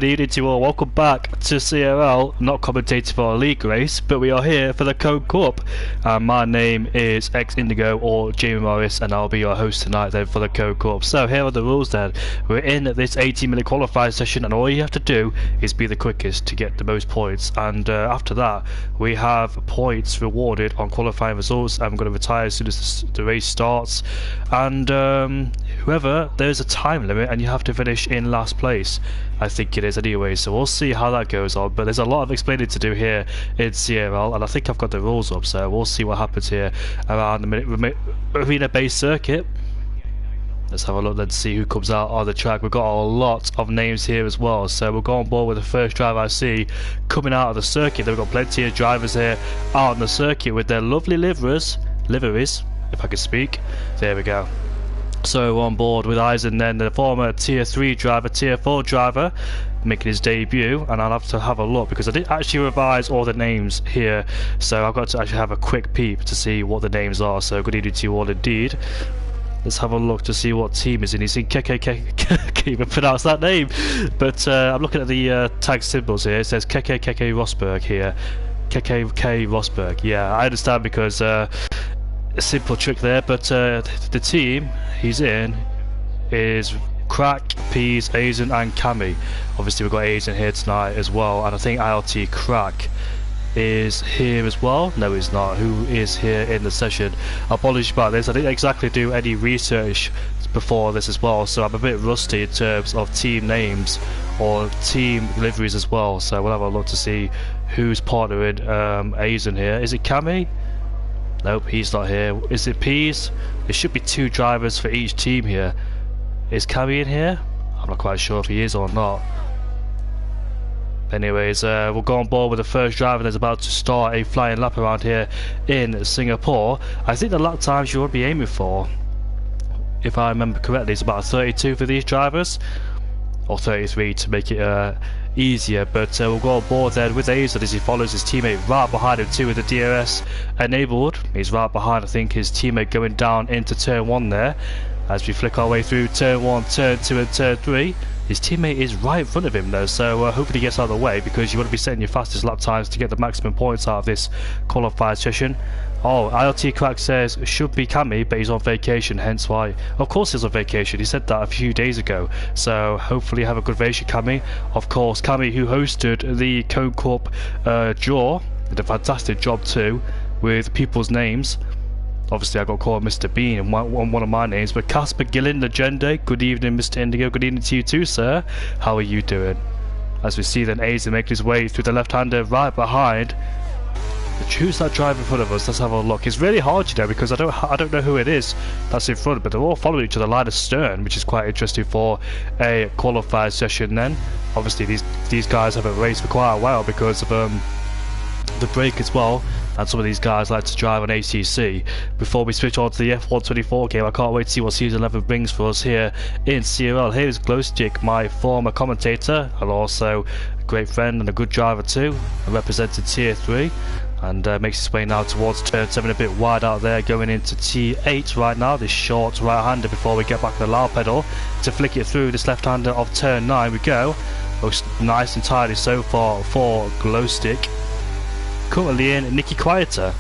Good evening to you all, welcome back to CRL, not commentating for a league race, but we are here for the Code Cup. My name is X Indigo or Jamie Morris, and I'll be your host tonight then for the Code Cup. So here are the rules then. We're in this 18-minute qualifying session, and all you have to do is be the quickest to get the most points, and after that we have points rewarded on qualifying results. I'm going to retire as soon as the race starts, and there's a time limit and you have to finish in last place. I think it is anyway, so we'll see how that goes on, but there's a lot of explaining to do here in CRL, and I think I've got the rules up, so we'll see what happens here around the arena-based circuit. Let's have a look and see who comes out on the track. We've got a lot of names here as well, so we'll go on board with the first driver I see coming out of the circuit. Then we've got plenty of drivers here out on the circuit with their lovely liveries, if I can speak. There we go. So on board with Eisen then, the former tier 3 driver, tier 4 driver, making his debut, and I'll have to have a look because I didn't actually revise all the names here, so I've got to actually have a quick peep to see what the names are. So good evening to you all indeed. Let's have a look to see what team is in. He's in KKK, can't even pronounce that name, but I'm looking at the tag symbols here. It says KKK Rosberg here, KKK Rosberg. Yeah, I understand because a simple trick there, but the team he's in is Crack, Peas, Aizen and Cammy. Obviously we've got Aizen here tonight as well, and I think ILT Crack is here as well. No, he's not. Who is here in the session? Apologies about this, I didn't exactly do any research before this as well, so I'm a bit rusty in terms of team names or team liveries as well, so we'll have a look to see who's partnering Aizen here. Is it Cammy? Nope, he's not here. Is it Peas? There should be 2 drivers for each team here. Is Cammy in here? I'm not quite sure if he is or not. Anyways, we'll go on board with the first driver that's about to start a flying lap around here in Singapore. I think the lap times you would be aiming for, if I remember correctly, is about 32 for these drivers, or 33 to make it easier, but we'll go on board then with Aizen as he follows his teammate right behind him too with the DRS enabled. He's right behind, I think, his teammate going down into turn 1 there. As we flick our way through turn 1, turn 2 and turn 3, his teammate is right in front of him though, so hopefully he gets out of the way because you want to be setting your fastest lap times to get the maximum points out of this qualified session. Oh, ILT Crack says should be Cammy, but he's on vacation, hence why. Of course he's on vacation, he said that a few days ago, so hopefully have a good vacation, Cammy. Of course, Cammy, who hosted the Code Cup draw, did a fantastic job too with people's names. Obviously I got called Mr. Bean on one of my names, but Casper Gillen, Legende, good evening Mr. Indigo, good evening to you too sir, how are you doing? As we see then Aizen make his way through the left-hander right behind. Choose that driver in front of us. Let's have a look. It's really hard, you know, because I don't know who it is that's in front, but they're all following each other line of stern, which is quite interesting for a qualified session. Then, obviously, these guys haven't raced for quite a while because of the break as well, and some of these guys like to drive on ACC. Before we switch on to the F124 game, I can't wait to see what Season 11 brings for us here in CRL. Here's Glowstick, my former commentator, and also a great friend and a good driver too, and represented Tier 3. And makes his way now towards turn 7, a bit wide out there, going into T8 right now, this short right-hander before we get back to the loud pedal to flick it through this left-hander of turn 9. We go. Looks nice and tidy so far for Glowstick. Currently in Nicky Quieter,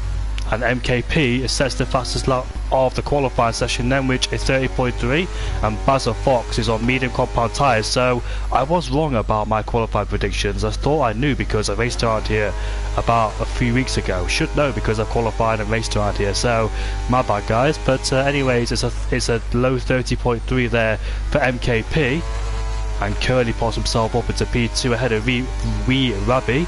and MKP sets the fastest lap of the qualifying session then, which is 30.3, and Basil Fox is on medium compound tyres. So I was wrong about my qualifying predictions. I thought I knew because I raced around here about a few weeks ago. Should know because I qualified and raced around here, so my bad guys. But anyways, it's a low 30.3 there for MKP, and Curly pops himself up into P2 ahead of Wee Rabbi.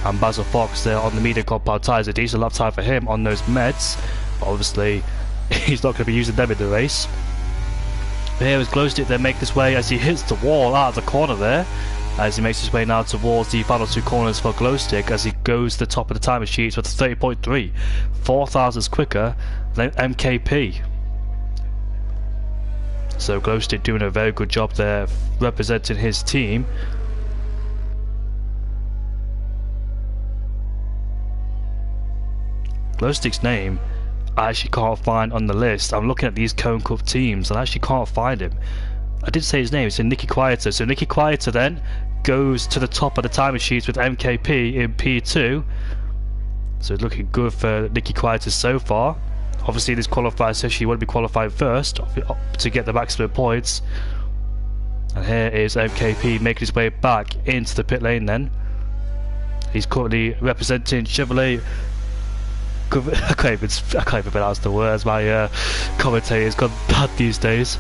And Basil Fox there on the medium compound tyres, a decent lap time for him on those meds. Obviously he's not going to be using them in the race. But here is Glowstick then make this way as he hits the wall out of the corner there, as he makes his way now towards the final 2 corners for Glowstick as he goes to the top of the timing sheets with 30.3, 4 thousandths quicker than MKP. So Glowstick doing a very good job there representing his team. Glowstick's name I actually can't find on the list. I'm looking at these Cone Cup teams and I actually can't find him. I did say his name, it's Nicky Quieter. So Nicky Quieter then goes to the top of the timing sheets with MKP in P2. So it's looking good for Nicky Quietus so far. Obviously this qualifier session you want to be qualified first to get the maximum points. And here is MKP making his way back into the pit lane then. He's currently representing Chevrolet. I can't even pronounce the words. My commentator's gone bad these days.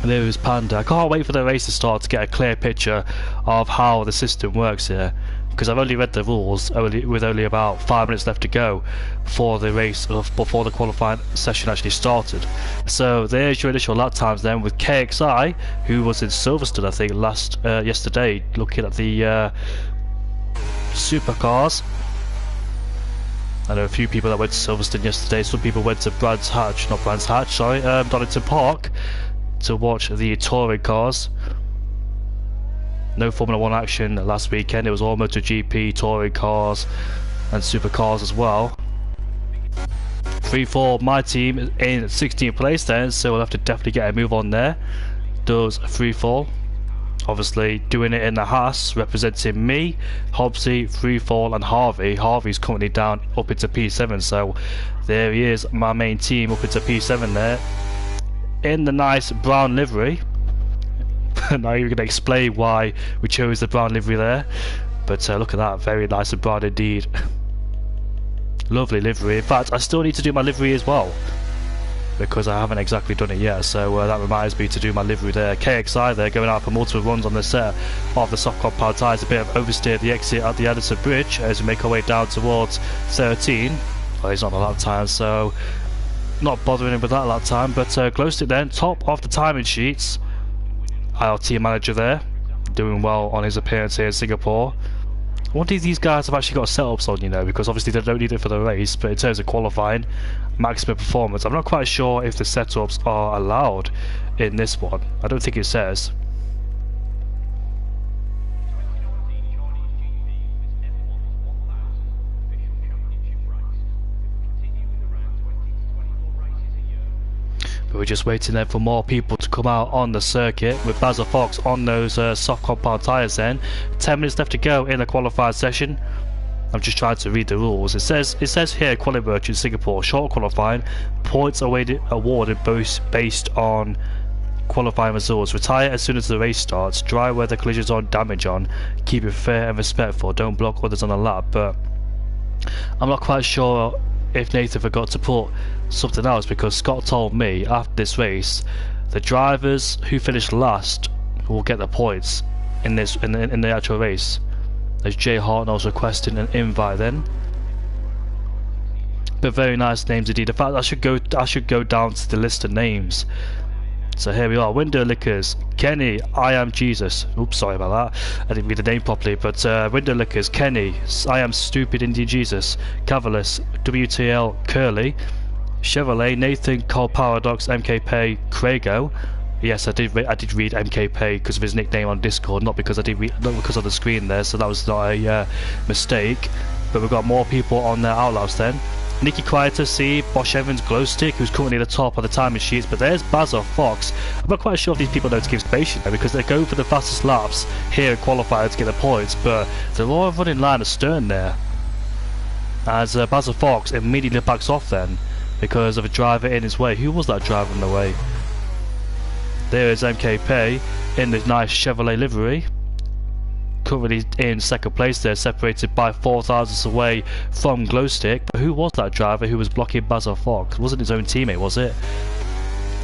And there is Panda. I can't wait for the race to start to get a clear picture of how the system works here, because I've only read the rules with only about 5 minutes left to go before the race, before the qualifying session actually started. So there's your initial lap times then, with KXI, who was in Silverstone I think yesterday, looking at the supercars. I know a few people that went to Silverstone yesterday. Some people went to Donington Park to watch the touring cars. No Formula 1 action last weekend. It was all MotoGP, touring cars and supercars as well. 3-4, my team in 16th place then, so we'll have to definitely get a move on there. Does 3-4. Obviously doing it in the Haas, representing me, Hobbsy, Freefall and Harvey. Harvey's currently down up into P7, so there he is, my main team up into P7 there. In the nice brown livery. Now you're going to explain why we chose the brown livery there, but look at that, very nice and brown indeed. Lovely livery. In fact, I still need to do my livery as well, because I haven't exactly done it yet, so that reminds me to do my livery there. KXI there, going out for multiple runs on the set of the soft compound tyres. A bit of oversteer at the exit at the Addison Bridge as we make our way down towards 13. Well, he's not on a lap time, so not bothering him with that lap time, but Glowstick then, top of the timing sheets. Our team manager there, doing well on his appearance here in Singapore. I wonder if these guys have actually got setups on, you know, because obviously they don't need it for the race, but in terms of qualifying, maximum performance, I'm not quite sure if the setups are allowed in this one. I don't think it says. But we're just waiting there for more people to come out on the circuit, with Basil Fox on those soft compound tyres then. 10 minutes left to go in the qualified session. I'm just trying to read the rules. It says here, quality merchant Singapore, short qualifying, points awarded based on qualifying results. Retire as soon as the race starts. Dry weather, collisions on, damage on. Keep it fair and respectful. Don't block others on the lap. But I'm not quite sure if Nathan forgot to put something else, because Scott told me after this race the drivers who finished last will get the points in the actual race. There's Jay Hartnell's requesting an invite then. But very nice names indeed. In fact, I should go down to the list of names. So here we are. Window Lickers, Kenny, I Am Jesus. Oops, sorry about that. I didn't read the name properly. But Window Lickers, Kenny, I Am Stupid Indian Jesus, Cavalis, WTL, Curly, Chevrolet, Nathan, Cole Paradox, MKP, Craigo. Yes, I did read MKP because of his nickname on Discord, not because not because of the screen there. So that was not a mistake. But we've got more people on their outlaws then. Nicky Quietus, see Bosch Evans, Glowstick, who's currently at the top of the timing sheets, but there's Basil Fox. I'm not quite sure if these people know to give space there, because they go for the fastest laps here in qualifier to get the points, but they're all running line astern there. As Basil Fox immediately backs off then, because of a driver in his way. Who was that driver in the way? There is MKP in the nice Chevrolet livery. Currently in second place there, separated by 4 thousandths away from Glowstick. But who was that driver who was blocking Basil Fox? It wasn't his own teammate, was it?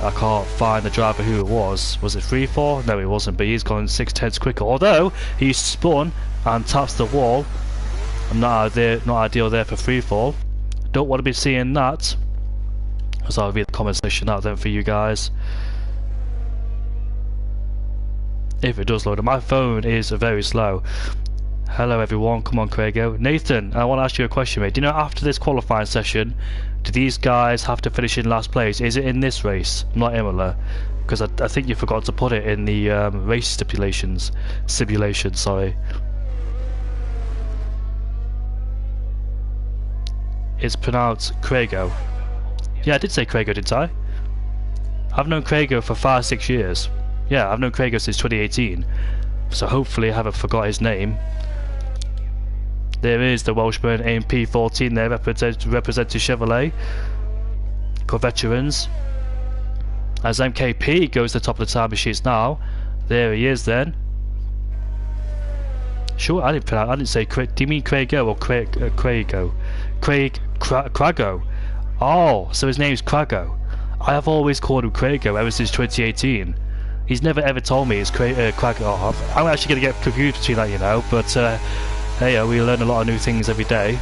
I can't find the driver who it was. Was it 3-4? No, it wasn't, but he's gone 6/10 quicker. Although he spun and taps the wall. Not ideal there for freefall. Don't want to be seeing that. So I'll read the comment section out then for you guys. If it does load, my phone is very slow. Hello everyone, come on Craigo. Nathan, I want to ask you a question, mate. Do you know after this qualifying session, do these guys have to finish in last place? Is it in this race, not Imola? Because I think you forgot to put it in the race simulation, sorry. It's pronounced Craigo. Yeah, I did say Craigo, didn't I? I've known Craigo for 5-6 years. Yeah, I've known Craig since 2018, so hopefully I haven't forgot his name. There is the Welshman in P14 there, representing Chevrolet. Got veterans. As MKP goes to the top of the time sheets now. There he is then. Sure, I didn't say Craig. Do you mean Craigo or Craigo? Crago. Oh, so his name's Crago. I have always called him Craigo ever since 2018. He's never ever told me it's Crago. Oh, I'm actually going to get confused between that, you know, but hey, we learn a lot of new things every day.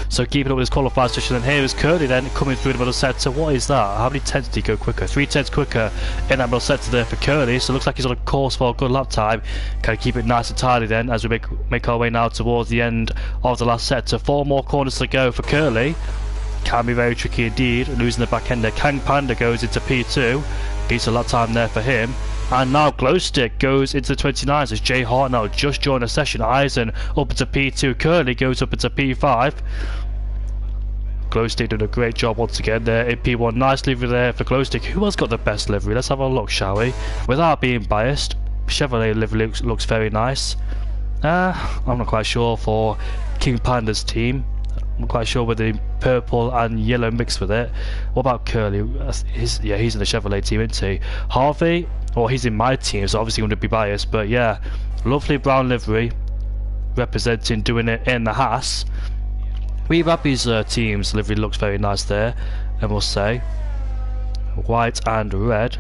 So keeping up with his qualified position, and here is Curly then coming through the middle sector. What is that? How many tenths did he go quicker? 3 tenths quicker in that middle sector there for Curly. So it looks like he's on a course for a good lap time. Kind of keep it nice and tidy then as we make our way now towards the end of the last sector. 4 more corners to go for Curly. Can be very tricky indeed, losing the back end there. Kang Panda goes into P2. Needs a lap time there for him. And now Glowstick goes into the 29s as Jay Hart now just joined the session. Eisen up into P2. Curly goes up into P5. Glowstick doing a great job once again there in P1. Nice livery there for Glowstick. Who has got the best livery? Let's have a look, shall we? Without being biased, Chevrolet livery looks very nice. I'm not quite sure for King Panda's team. I'm quite sure with the purple and yellow mixed with it. What about Curly? He's in the Chevrolet team, isn't he? Harvey, well, he's in my team, so obviously going to be biased, but yeah, lovely brown livery representing, doing it in the Haas. Wee Rabbi's team's livery looks very nice there, I must say. White and red.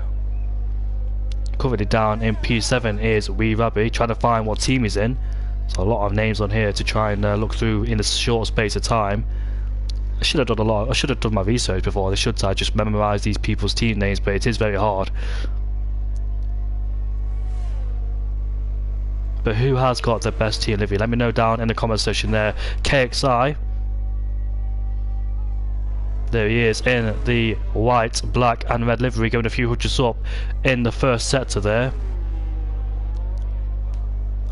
Currently down in P7 is Wee Rabbi, trying to find what team he's in. So a lot of names on here to try and look through in a short space of time. I should have done my research before. I should I just memorise these people's team names, but it is very hard. But who has got the best team livery? Let me know down in the comment section there. KXI. There he is in the white, black and red livery, going a few hundreds up in the first sector there.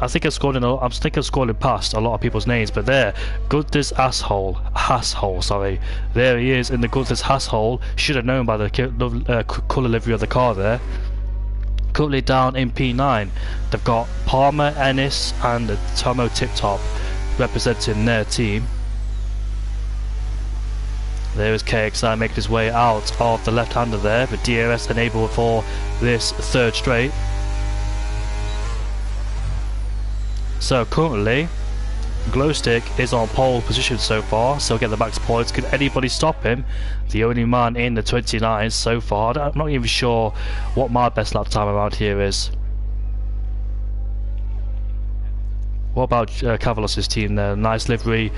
I think I'm scrolling past a lot of people's names, but there, Gunther's Hasshole, sorry. There he is in the Gunther's Hasshole. Should have known by the colour livery of the car there. Currently down in P9, they've got Palmer, Ennis and Tomo Tip Top representing their team. There is KXI making his way out of the left-hander there, but DRS enabled for this third straight. So currently, Glowstick is on pole position so far, so get the max points. Could anybody stop him? The only man in the 29s so far. I'm not even sure what my best lap time around here is. What about Cavalos' team there? Nice livery,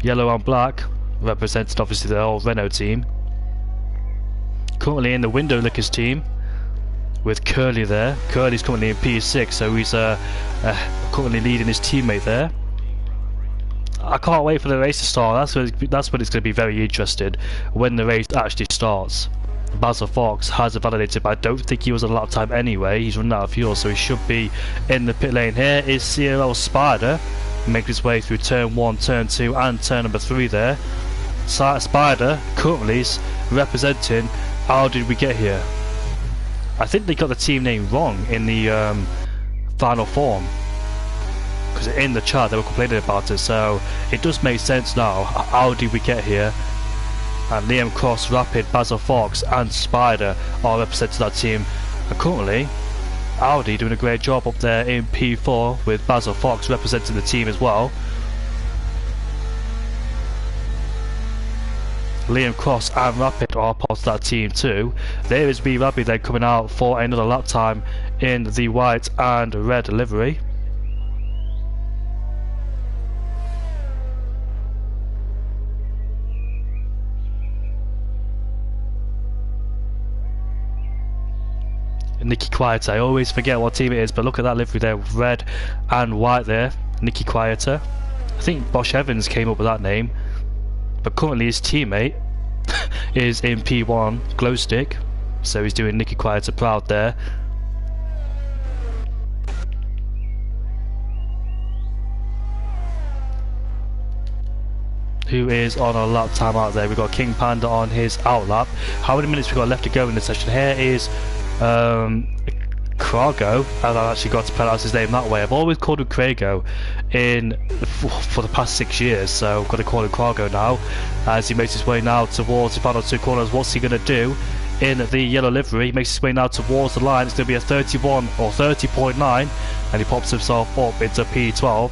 yellow and black, represented obviously the old Renault team. Currently in the Window Lickers team with Curly there. Curly's currently in P6, so he's currently leading his teammate there. I can't wait for the race to start. That's when it's going to be very interesting, when the race actually starts. Basil Fox has it validated, but I don't think he was on lap time anyway. He's running out of fuel, so he should be in the pit lane. Here is CRL Spider making his way through turn 1, turn 2 and turn number 3 there. Spider currently is representing How Did We Get Here. I think they got the team name wrong in the final form, because in the chat they were complaining about it, so it does make sense now. How did we get here? And Liam Cross, Rapid, Basil Fox and Spider are representing that team. And currently Audi doing a great job up there in P4 with Basil Fox representing the team as well. Liam Cross and Rapid are part of that team too. There is B Rabbi then coming out for another lap time in the white and red livery. Nicky Quieter, I always forget what team it is, but look at that livery there, red and white there. Nicky Quieter. I think Bosch Evans came up with that name, but currently his teammate is in P1, Glowstick, so he's doing Nicky Quieter proud there. Who is on a lap time out there? We've got King Panda on his out lap. How many minutes we got left to go in this session? Here is Krago, and I actually got to pronounce his name that way. I've always called him Krago for the past 6 years, so I've got to call him Krago now, as he makes his way now towards the final 2 corners. What's he going to do in the yellow livery? He makes his way now towards the line. It's going to be a 31 or 30.9, and he pops himself up into P12.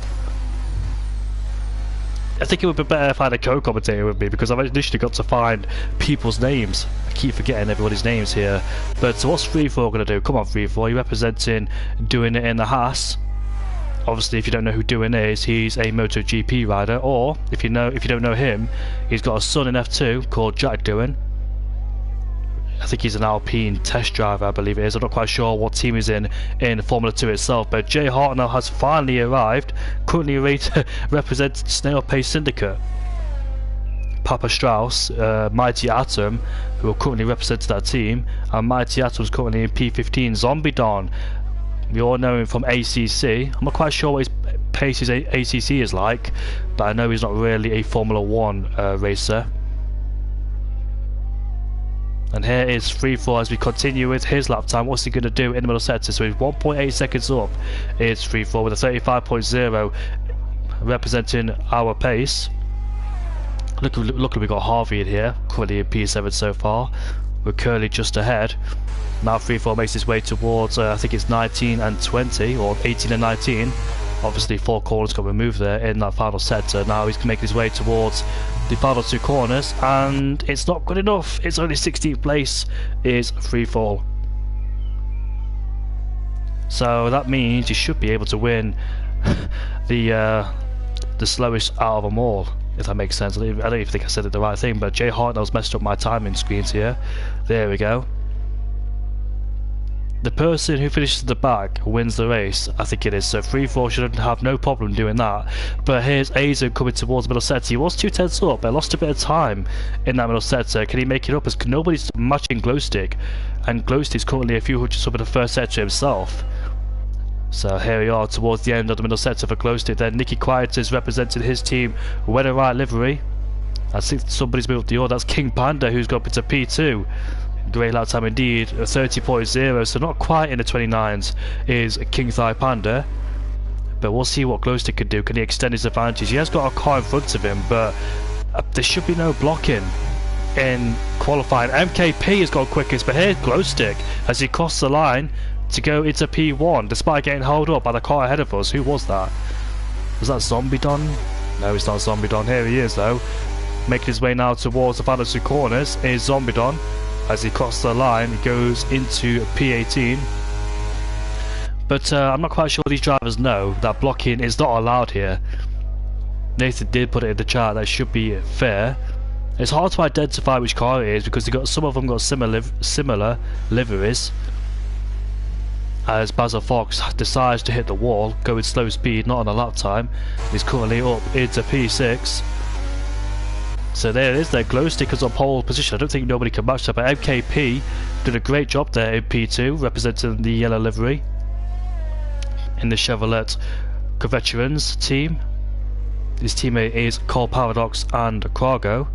I think it would be better if I had a co-commentator with me, because I've initially got to find people's names. I keep forgetting everybody's names here. But what's Free4 going to do? Come on, Free4, you're representing Doing It in the Haas. Obviously, if you don't know who Doing is, he's a MotoGP rider, or if you don't know him, he's got a son in F2 called Jack Doing. I think he's an Alpine test driver, I believe it is. I'm not quite sure what team he's in Formula 2 itself, but Jay Hartnell has finally arrived, currently represents Snail Pace Syndicate. Papa Strauss, Mighty Atom, who are currently representing that team, and Mighty Atom's currently in P15. Zombie Don, we all know him from ACC. I'm not quite sure what his Pace's ACC is like, but I know he's not really a Formula 1 racer. And here is Free4 as we continue with his lap time. What's he going to do in the middle sector? So he's 1.8 seconds up. It's Free4 with a 35.0 representing our pace. Luckily we got Harvey in here, currently in P7 so far. We're currently just ahead. Now Free4 makes his way towards, I think it's 19 and 20, or 18 and 19. Obviously 4 corners got removed there in that final sector. Now he's making his way towards the final 2 corners, and it's not good enough. It's only 16th place is Free4. So that means you should be able to win the slowest out of them all, if that makes sense. I don't even think I said it the right thing, but Jay Hartnell's messed up my timing screens here. There we go. The person who finishes at the back wins the race, I think it is. So Free4 should have no problem doing that. But here's Azen coming towards the middle sector. He was 2 tenths up, but lost a bit of time in that middle sector. Can he make it up? As nobody's matching Glowstick, and Glowstick's currently a few hundreds up in the first sector himself. So here we are towards the end of the middle sector for Glowstick. Then Nicky Quiet is representing his team with a right livery. I think somebody's moved the order. That's King Panda, who's got up into P2. Great lap time indeed, 30.0, so not quite in the 29s is King Thigh Panda. But we'll see what Glowstick can do. Can he extend his advantage? He has got a car in front of him, but there should be no blocking in qualifying. MKP has gone quickest, but here's Glowstick as he crossed the line to go into P1, despite getting held up by the car ahead of us. Who was that? Was that Zombie Don? No, it's not Zombie Don. Here he is though, making his way now towards the final 2 corners is Zombie Don. As he crosses the line, he goes into P18. But I'm not quite sure these drivers know that blocking is not allowed here. Nathan did put it in the chat, that should be fair. It's hard to identify which car it is because some of them got similar liveries. As Basil Fox decides to hit the wall, go with slow speed, not on a lap time. He's currently up into P6. So there it is, their Glowstickers on pole position. I don't think nobody can match that, but MKP did a great job there in P2, representing the yellow livery in the Chevrolet Veterans team. His teammate is Cole Paradox and Krago,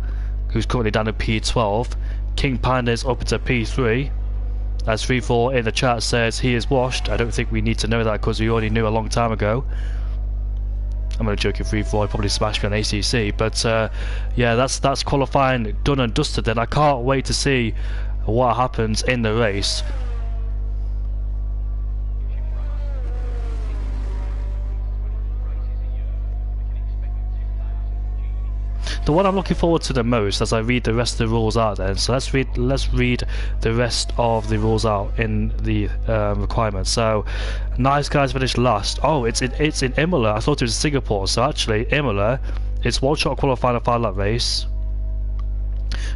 who's currently down in P12. King Panda is up into P3. As Free4 in the chat says he is washed. I don't think we need to know that because we already knew a long time ago. I'm only joking, Free4, probably smashed me on ACC, but yeah, that's qualifying done and dusted then. I can't wait to see what happens in the race. The one I'm looking forward to the most as I read the rest of the rules out then, so let's read the rest of the rules out in the requirements. So Nice Guys finished last. Oh, it's in Imola. I thought it was Singapore. So actually Imola, it's one shot qualifying a 5-lap race.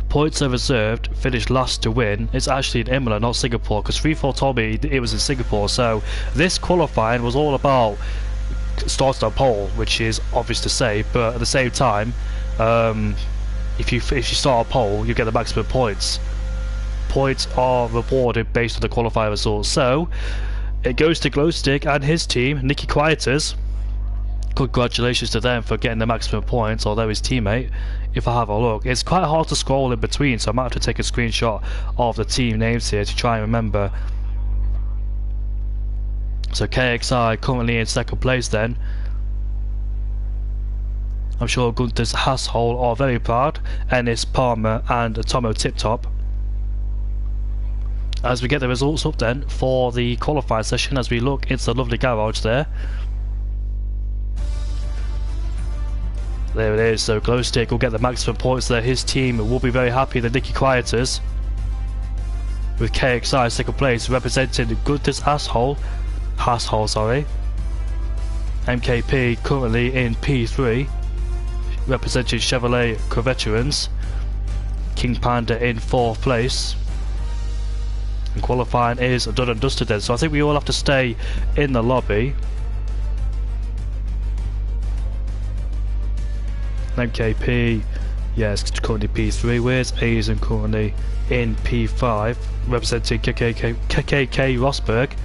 Points are reserved, finished last to win. It's actually in Imola, not Singapore, because Free4 told me it was in Singapore. So this qualifying was all about starting on pole, which is obvious to say, but at the same time, if you start a pole, you get the maximum points. Points are rewarded based on the qualifier results. So it goes to Glowstick and his team, Nicky Quieters. Congratulations to them for getting the maximum points, although his teammate, if I have a look, it's quite hard to scroll in between, so I might have to take a screenshot of the team names here to try and remember So KXI currently in second place then. I'm sure Gunther's household are very proud, Ennis, Palmer and Tomo Tip Top. As we get the results up then for the qualifying session, as we look into the lovely garage there. There it is, so Glowstick will get the maximum points there. His team will be very happy, the Nicky Quieters. With KXI second place representing Gunther's household, MKP currently in P3. Representing Chevrolet Co-Veterans, King Panda in 4th place, and qualifying is done and dusted then, so I think we all have to stay in the lobby. MKP, yes, currently P3, where's Aizen currently in P5, representing KKK Rosberg.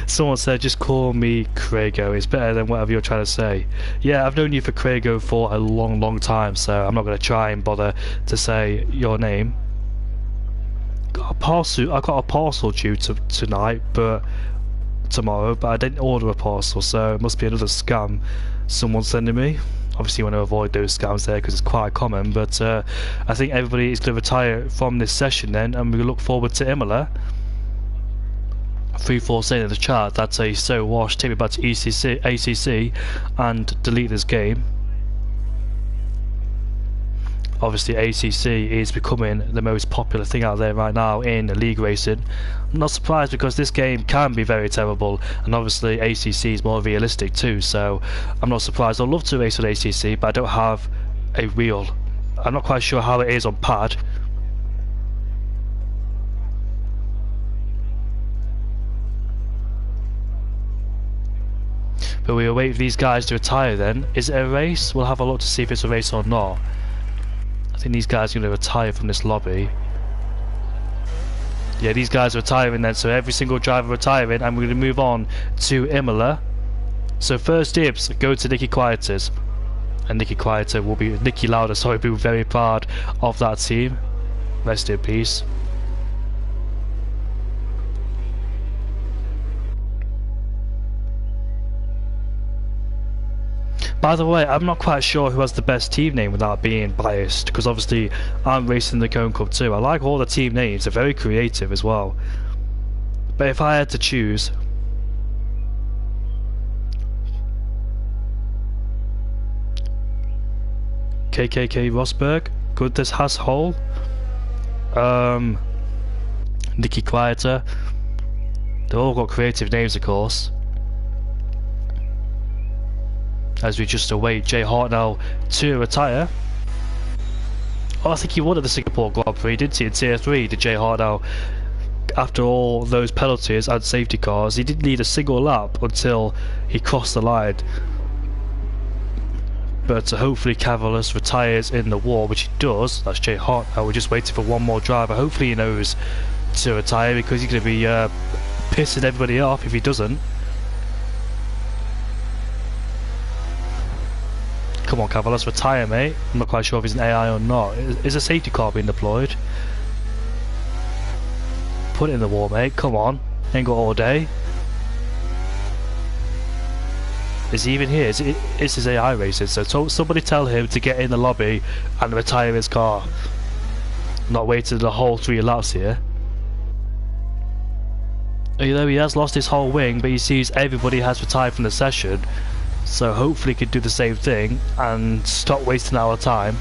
Someone said just call me Craigo, it's better than whatever you're trying to say. Yeah, I've known you for Craigo for a long time, so I'm not going to try and bother to say your name. I got a parcel due tonight, but tomorrow, but I didn't order a parcel, so it must be another scam someone's sending me. Obviously you want to avoid those scams there because it's quite common, but I think everybody is going to retire from this session then, and we look forward to Imola. 3-4 saying in the chat that's a so wash, take me back to ACC and delete this game. Obviously ACC is becoming the most popular thing out there right now in league racing. I'm not surprised because this game can be very terrible, and obviously ACC is more realistic too, so I'm not surprised. I'd love to race on ACC, but I don't have a wheel. I'm not quite sure how it is on pad. But we await these guys to retire then. Is it a race? We'll have a look to see if it's a race or not. I think these guys are going to retire from this lobby. Yeah, these guys are retiring then, so every single driver retiring, and we're going to move on to Imola. So first dibs go to Nicky Quieters. And Nicky Lauder, sorry, will be very proud of that team. Rest in peace. By the way, I'm not quite sure who has the best team name without being biased, because obviously I'm racing the Cone Cup too. I like all the team names, they're very creative as well. But if I had to choose, KKK Rosberg, Gunther's Hashole, Nicky Quieter, they've all got creative names of course. As we just await Jay Hartnell to retire. Oh, I think he won at the Singapore Grand Prix, didn't he, in Tier 3, did Jay Hartnell? After all those penalties and safety cars, he didn't need a single lap until he crossed the line. But hopefully Cavalos retires in the war, which he does. That's Jay Hartnell. We're just waiting for one more driver. Hopefully he knows to retire, because he's going to be pissing everybody off if he doesn't. Come on, Cavalos, retire, mate. I'm not quite sure if he's an AI or not. Is a safety car being deployed? Put it in the wall, mate. Come on. Ain't got all day. Is he even here? Is his AI racing? So somebody tell him to get in the lobby and retire his car. Not waiting the whole 3 laps here. You know, he has lost his whole wing, but he sees everybody has retired from the session. So hopefully he can do the same thing and stop wasting our time.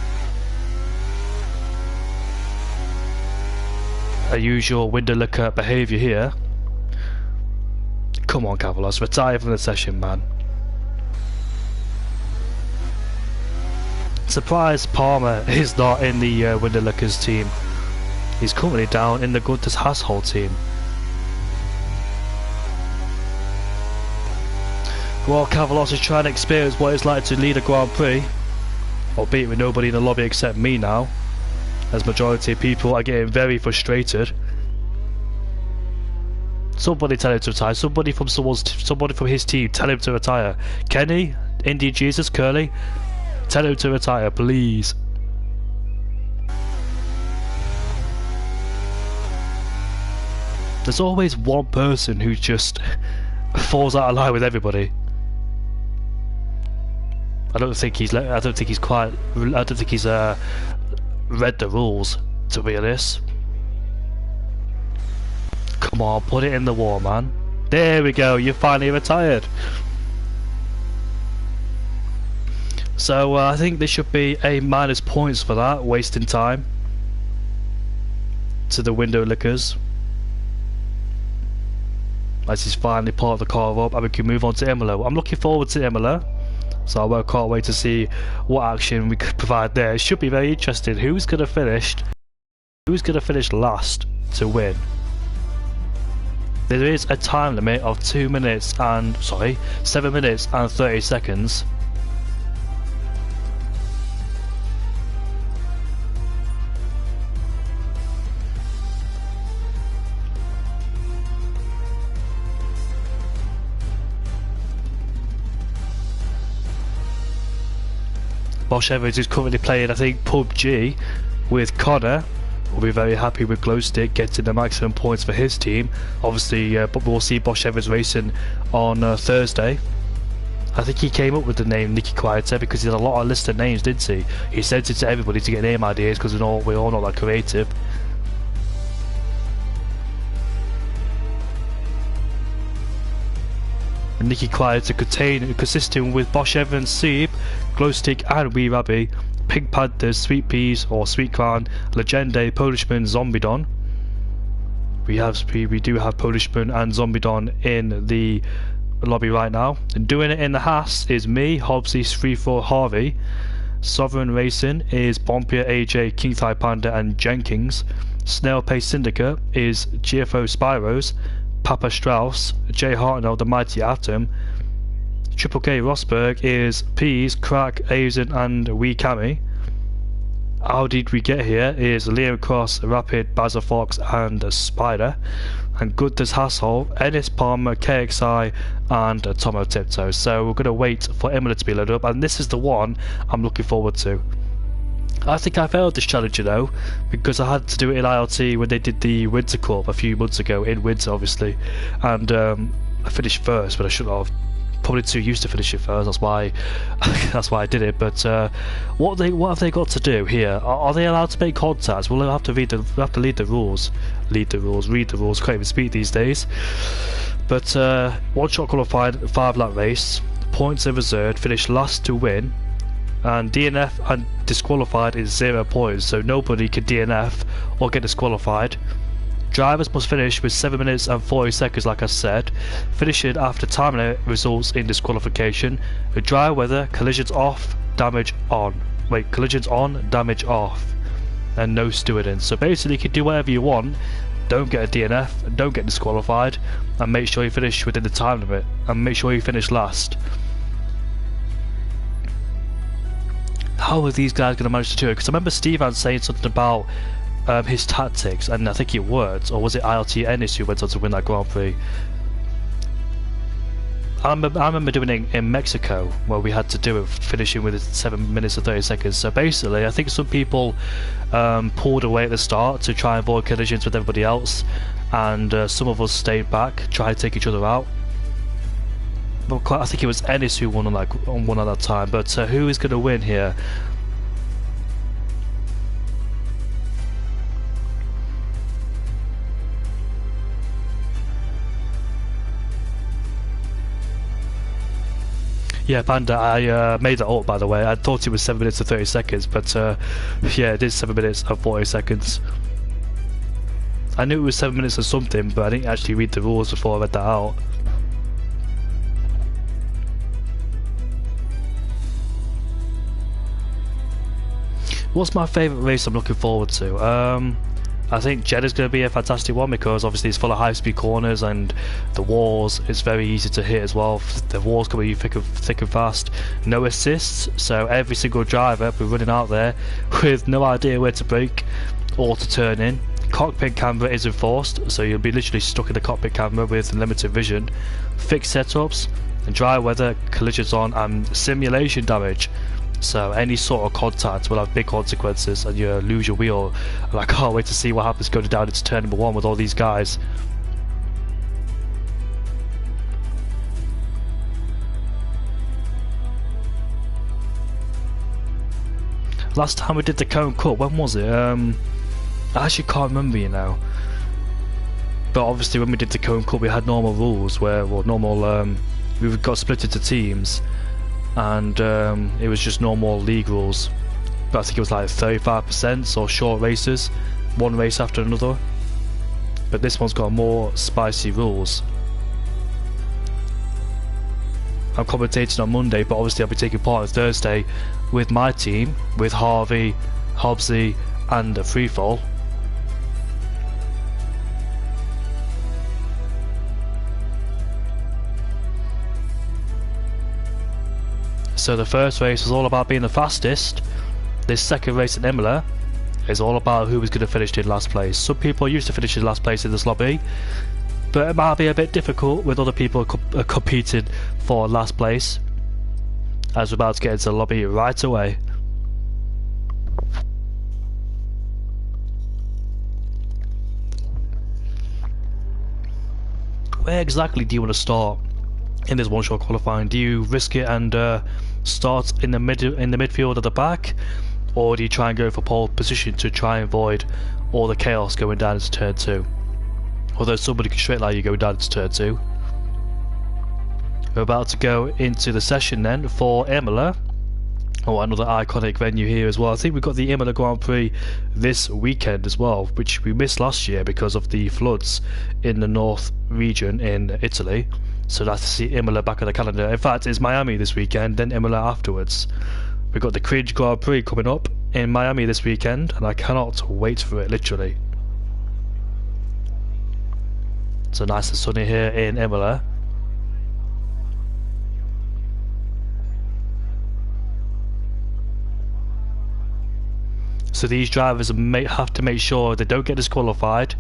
A usual window licker behaviour here. Come on, Cavalos, retire from the session, man. Surprised Palmer is not in the window lickers team. He's currently down in the Gunther's household team. While Cavalos is trying to experience what it's like to lead a Grand Prix, albeit with nobody in the lobby except me now, as majority of people are getting very frustrated. Somebody tell him to retire. Somebody from his team tell him to retire. Kenny, Indian Jesus, Curly, tell him to retire, please. There's always one person who just falls out of line with everybody. I don't think he's read the rules, to be honest. Come on, put it in the wall, man. There we go, you finally retired. So I think there should be a minus points for that, wasting time to the window lickers. As he's finally parked the car up and we can move on to Imola. I'm looking forward to Imola, so I can't wait to see what action we could provide there. It should be very interesting. Who's gonna finish last to win? There is a time limit of 7 minutes and 30 seconds. Bosch Evans is currently playing, I think, PUBG with Connor. Will be very happy with Glowstick getting the maximum points for his team. Obviously, but we'll see Bosch Evans racing on Thursday. I think he came up with the name Nicky Quieter because he had a lot of listed names, didn't he? He sent it to everybody to get name ideas because we're all not that creative. Nicky Quieter consisting with Bosch Evans, Seeb, Glowstick and Wee Rabby, Pink Panthers, Sweet Peas or Sweet Clan, Legende, Polishman, Zombidon. We do have Polishman and Zombidon in the lobby right now. And doing it in the Haas is me, Hobbsy, 34 Harvey. Sovereign Racing is Bompier, AJ, King Thai Panda and Jenkins. Snail Pace Syndicate is GFO Spyros, Papa Strauss, J Hartnell, the Mighty Atom. Triple K Rosberg is Peas, Crack, Aizen and Wee Cammy. How did we get here is Liam Cross, Rapid, Bazza Fox and Spider. And Good as Hassel, Ennis Palmer, KXI and Tomo Tiptoe. So we're going to wait for Imola to be loaded up, and this is the one I'm looking forward to. I think I failed this challenge, you know, because I had to do it in ILT when they did the Winter Cup a few months ago, in winter obviously, and I finished first, but I shouldn't have. Probably too used to finish it first. That's why I did it. But what have they got to do here? Are they allowed to make contacts? Well, they have to read the rules. Read the rules. Can't even speak these days. But one shot qualified, 5-lap race. Points are reserved. Finish last to win. And DNF and disqualified is 0 points. So nobody can DNF or get disqualified. Drivers must finish with 7 minutes and 40 seconds, like I said. Finishing after time limit results in disqualification. With dry weather, collisions off, damage on. Collisions on, damage off. And no stewarding. So basically you can do whatever you want. Don't get a DNF, don't get disqualified, and make sure you finish within the time limit. And make sure you finish last. How are these guys going to manage to do it? Because I remember Stevan saying something about his tactics, and I think it worked. Or was it ILT Ennis who went on to win that Grand Prix? I remember doing it in Mexico, where we had to do it finishing with 7 minutes and 30 seconds. So basically, I think some people pulled away at the start to try and avoid collisions with everybody else, and some of us stayed back, tried to take each other out. But I think it was Ennis who won at that time. But who is going to win here? Yeah, Panda, I made that up, by the way. I thought it was 7 minutes and 30 seconds, but yeah, it is 7 minutes and 40 seconds. I knew it was 7 minutes or something, but I didn't actually read the rules before I read that out. What's my favourite race I'm looking forward to? I think Jeddah's going to be a fantastic one because obviously it's full of high-speed corners and the walls is very easy to hit as well. The walls can be thick and fast. No assists, so every single driver will be running out there with no idea where to brake or to turn in. cockpit camera is enforced, so you'll be literally stuck in the cockpit camera with limited vision. Fixed setups, dry weather, collisions on, and simulation damage. So any sort of contact will have big consequences and you lose your wheel. And I can't wait to see what happens going down into turn number 1 with all these guys. Last time we did the Cone Cup, when was it? I actually can't remember, you know. But obviously when we did the Cone Cup we had normal rules where, well, normal, we got split into teams and it was just normal league rules. But I think it was like 35% or short races, one race after another. But this one's got more spicy rules. I'm commentating on Monday, but obviously I'll be taking part on Thursday with my team, with Harvey, Hobbsy and Freefall. So the first race was all about being the fastest. This second race in Imola is all about who was going to finish in last place. Some people used to finish in last place in this lobby, but it might be a bit difficult with other people competing for last place, as we're about to get into the lobby right away. Where exactly do you want to start in this one-shot qualifying? Do you risk it and start in the midfield at the back, or do you try and go for pole position to try and avoid all the chaos going down into turn 2? Although somebody can straight line you going down into turn 2. We're about to go into the session then for Imola. Oh, another iconic venue here as well. I think we've got the Imola Grand Prix this weekend as well, which we missed last year because of the floods in the north region in Italy. So nice to see Imola back on the calendar. In fact, it's Miami this weekend, then Imola afterwards. We've got the Cringe Grand Prix coming up in Miami this weekend, and I cannot wait for it, literally. So nice and sunny here in Imola. So these drivers have to make sure they don't get disqualified,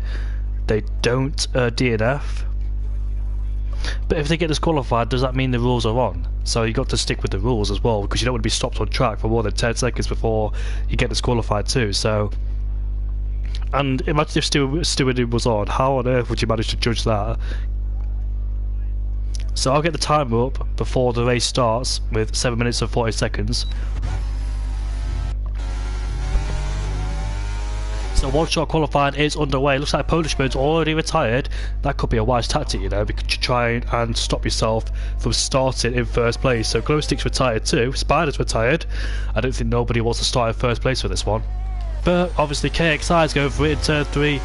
they don't DNF. But if they get disqualified, does that mean the rules are on? So you got to stick with the rules as well, because you don't want to be stopped on track for more than 10 seconds before you get disqualified too. So, and imagine if stewarding was on, how on earth would you manage to judge that? So I'll get the timer up before the race starts with 7 minutes and 40 seconds. So one-shot qualifying is underway. Looks like Polishman's already retired. That could be a wise tactic, you know, to try and stop yourself from starting in first place. So Glow Stick's retired too. Spider's retired. I don't think nobody wants to start in first place for this one. But obviously KXI is going for it in turn 3,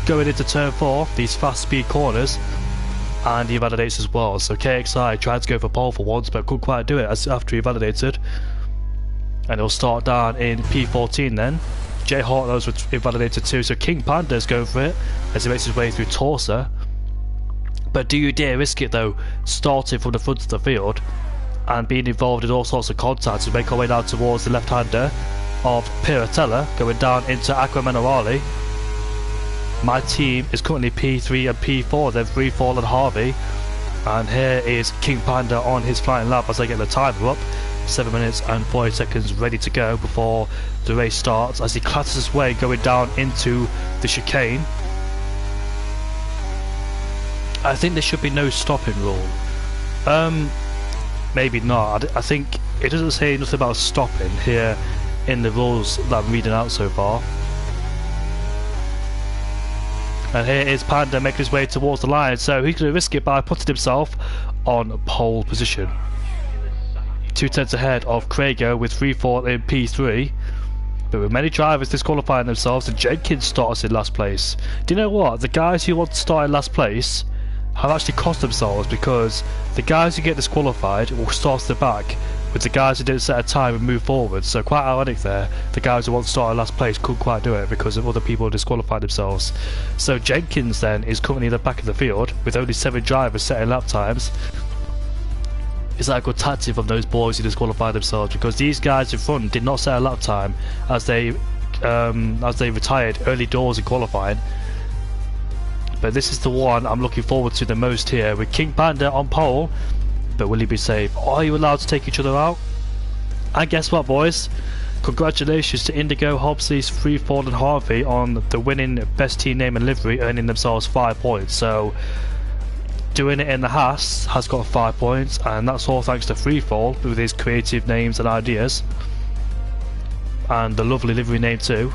going into turn 4, these fast speed corners, and he validates as well. So KXI tried to go for pole for once, but couldn't quite do it after he validated. And he'll start down in P14 then. Jay Hartlow's invalidated too, so King Panda's going for it as he makes his way through Torsa. But do you dare risk it though, starting from the front of the field and being involved in all sorts of contacts and make our way down towards the left-hander of Piratella, going down into Aqua Minerale. My team is currently P3 and P4, then Freefall and Harvey. And here is King Panda on his flying lap as I get the timer up. 7 minutes and 40 seconds ready to go before the race starts as he clatters his way going down into the chicane. I think there should be no stopping rule. Maybe not. I think it doesn't say nothing about stopping here in the rules that I'm reading out so far. And here is Panda making his way towards the line, so he's going to risk it by putting himself on pole position. 2 tenths ahead of Krager with Freefall in P3. But with many drivers disqualifying themselves, and Jenkins starts in last place. Do you know what? The guys who want to start in last place have actually cost themselves, because the guys who get disqualified will start at the back, with the guys who didn't set a time and move forward. So quite ironic there. The guys who want to start in last place couldn't quite do it because of other people disqualified themselves. So Jenkins then is currently in the back of the field with only 7 drivers setting lap times. Is that a good tactic from those boys who disqualified themselves? Because these guys in front did not set a lap time as they retired early doors in qualifying. But this is the one I'm looking forward to the most here, with King Panda on pole. But will he be safe? Are you allowed to take each other out? And guess what, boys? Congratulations to Indigo, Hobbsies, Freefall and Harvey on the winning best team name and livery, earning themselves 5 points. So doing it in the Haas has got 5 points, and that's all thanks to Freefall with his creative names and ideas, and the lovely livery name too.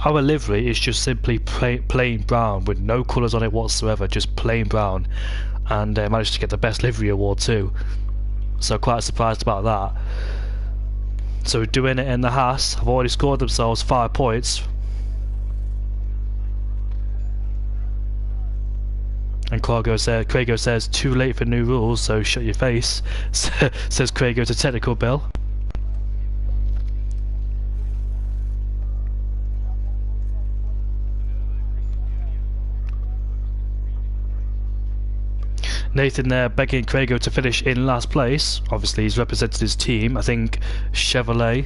Our livery is just simply plain brown with no colours on it whatsoever, just plain brown, and managed to get the best livery award too, so quite surprised about that. So doing it in the Haas have already scored themselves 5 points, and Craigo says too late for new rules, so shut your face. Says Craigo to technical Bill. Nathan there begging Craigo to finish in last place. Obviously he's represented his team, I think Chevrolet.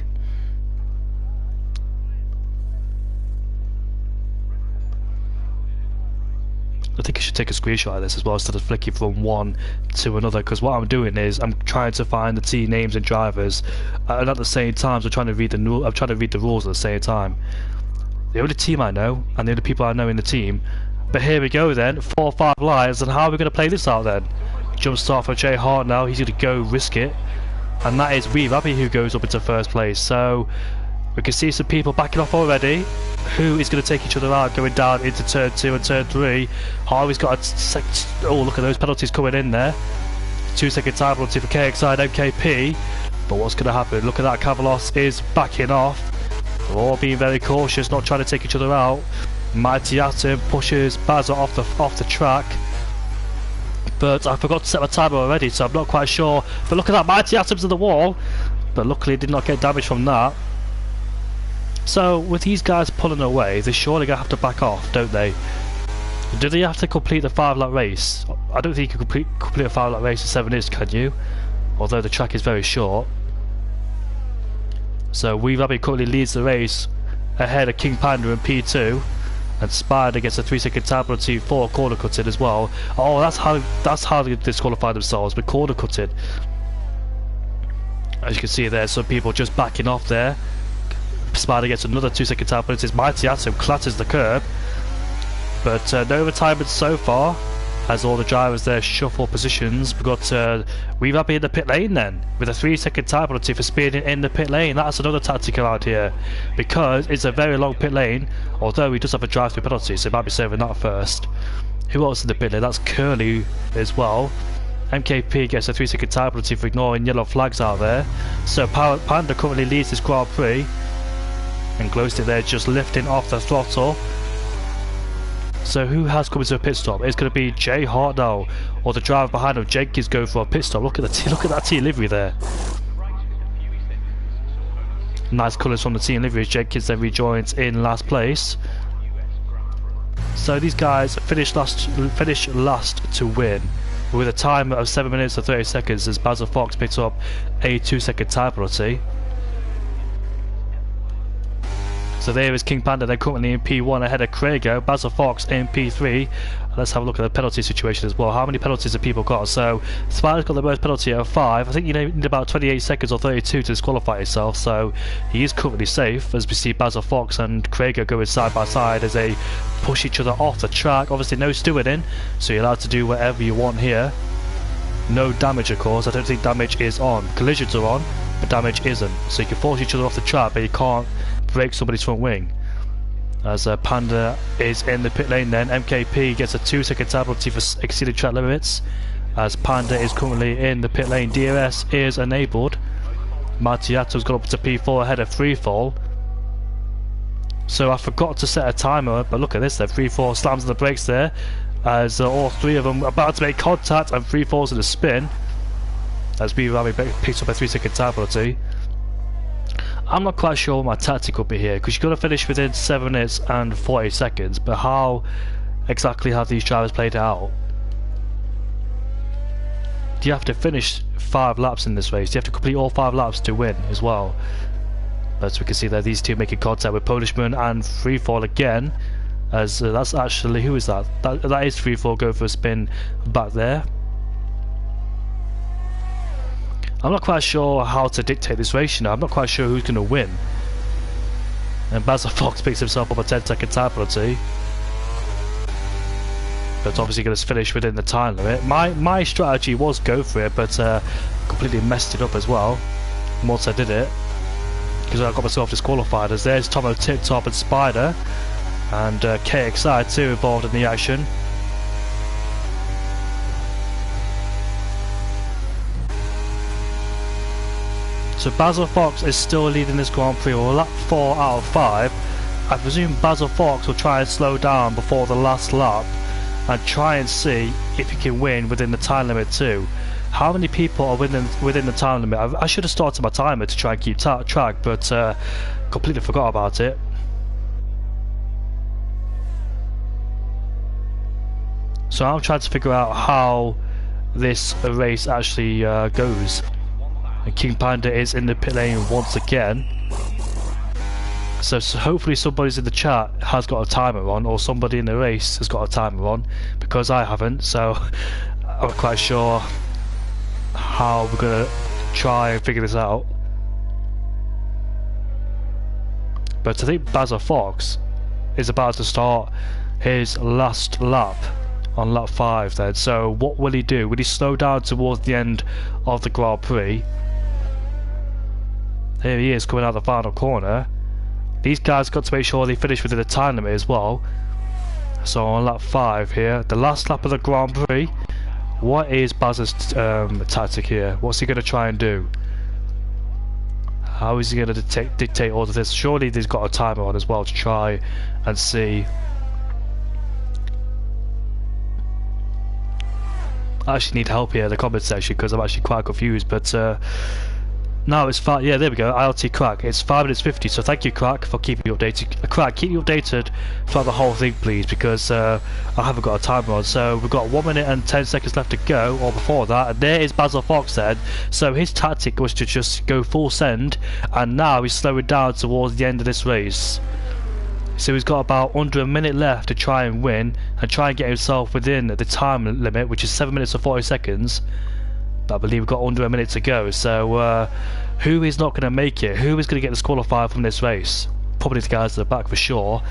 I think I should take a screenshot of this as well instead of flicking from one to another, because what I'm doing is I'm trying to find the team names and drivers, and at the same time I'm trying to read the rules at the same time. The only team I know and the only people I know in the team. But here we go then, 4 or 5 lines, and how are we going to play this out then? Jump start for Jay Hart now, he's going to go risk it. And that is Wee Rabby who goes up into first place. So we can see some people backing off already. Who is going to take each other out going down into turn 2 and turn 3? Harvey's got a oh, look at those penalties coming in there. 2-second time penalty for KXI and MKP. But what's going to happen? Look at that, Cavalos is backing off. They're all being very cautious, not trying to take each other out. Mighty Atom pushes Bazza off the track, but I forgot to set my timer already, so I'm not quite sure. But look at that, Mighty Atom's in the wall, but luckily did not get damage from that. So with these guys pulling away, they're surely going to have to back off, don't they? Do they have to complete the 5-lap race? I don't think you can complete a 5-lap race in 7 minutes, can you? Although the track is very short. So Wee Rabby currently leads the race ahead of King Panda in P2. And Spider gets a 3-second time penalty for corner cutting as well. Oh, that's how they disqualify themselves, with corner cutting. As you can see there, some people just backing off there. Spider gets another 2-second time penalty. Mighty Atom clatters the curb, but no retirement so far, as all the drivers there shuffle positions. We've got Wee Rabby in the pit lane then, with a 3-second time penalty for speeding in the pit lane. That's another tactic around here, because it's a very long pit lane, although he does have a drive-through penalty, so he might be saving that first. Who else in the pit lane? That's Curly as well. MKP gets a 3-second time penalty for ignoring yellow flags out there. So Panda currently leads this Grand Prix, and Glowstick there just lifting off the throttle. So who has come into a pit stop? It's going to be Jay Hart now, or the driver behind him, Jenkins, going for a pit stop. Look at that team livery there. Nice colours from the team livery. Jenkins then rejoins in last place. So these guys finish last to win, with a time of 7 minutes and 30 seconds as Basil Fox picks up a 2-second time penalty. So there is King Panda, they're currently in P1 ahead of Craigo, Basil Fox in P3. Let's have a look at the penalty situation as well. How many penalties have people got? So Spider's got the most penalty out of 5. I think you need about 28 seconds or 32 to disqualify yourself, so he is currently safe, as we see Basil Fox and Craigo going side by side as they push each other off the track. Obviously no stewarding, so you're allowed to do whatever you want here. No damage of course, I don't think damage is on. Collisions are on, but damage isn't. So you can force each other off the track, but you can't break somebody's front wing. As Panda is in the pit lane then, MKP gets a 2-second time penalty for exceeding track limits, as Panda is currently in the pit lane. DRS is enabled. Martiato's got up to P4 ahead of Freefall. So I forgot to set a timer, but look at this there, Freefall slams on the brakes there, as all 3 of them are about to make contact, and Freefall's in a spin, as Wee Rabby picks up a 3-second time penalty. I'm not quite sure what my tactic will be here, because you've got to finish within 7 minutes and 40 seconds, but how exactly have these drivers played it out? you have to finish 5 laps in this race. You have to complete all 5 laps to win as well. As we can see there, these two making contact with Polishman and Freefall again. As that's actually, who is that? That is Freefall going for a spin back there. I'm not quite sure how to dictate this race now. I'm not quite sure who's going to win. And Basil Fox picks himself up a 10-second time penalty. But obviously going to finish within the time limit. My strategy was go for it, but completely messed it up as well. Once I did it, because I got myself disqualified. As there's Tomo Tip Top and Spider, and KXI too involved in the action. So Basil Fox is still leading this Grand Prix, or lap 4 out of 5. I presume Basil Fox will try and slow down before the last lap and try and see if he can win within the time limit too. How many people are within the time limit? I should have started my timer to try and keep track, but completely forgot about it. So I'm trying to figure out how this race actually goes. And King Panda is in the pit lane once again. So hopefully somebody's in the chat has got a timer on, or somebody in the race has got a timer on, because I haven't, so I'm not quite sure how we're going to try and figure this out. But I think Basil Fox is about to start his last lap on lap 5 then. So what will he do? Will he slow down towards the end of the Grand Prix? Here he is coming out the final corner. These guys got to make sure they finish within the time limit as well. So on lap 5 here, the last lap of the Grand Prix, what is Baz's tactic here? What's he going to try and do? How is he going to dictate all of this? Surely he's got a timer on as well to try and see. I actually need help here in the comment section because I'm actually quite confused, but no, it's 5. Yeah, there we go. ILT Crack. It's 5 minutes 50. So thank you, Crack, for keeping me updated. Crack, keep me updated throughout the whole thing, please, because I haven't got a timer on. So we've got 1 minute and 10 seconds left to go, or before that. And there is Basil Fox then. So his tactic was to just go full send, and now he's slowing down towards the end of this race. So he's got about under a minute left to try and win and try and get himself within the time limit, which is 7 minutes and 40 seconds. I believe we've got under a minute to go. So who is not going to make it? Who is going to get disqualified from this race? Probably the guys at the back for sure.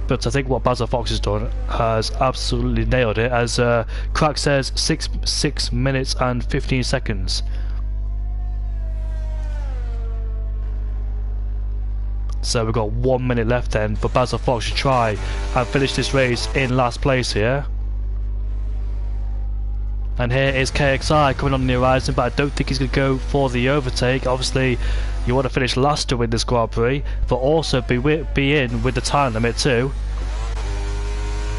But I think what Basil Fox has done has absolutely nailed it. As Crack says, 6 minutes and 15 seconds. So we've got 1 minute left then for Basil Fox to try and finish this race in last place here. And here is KXI coming on the horizon, but I don't think he's going to go for the overtake. Obviously, you want to finish last to win this Grand Prix, but also be in with the time limit too.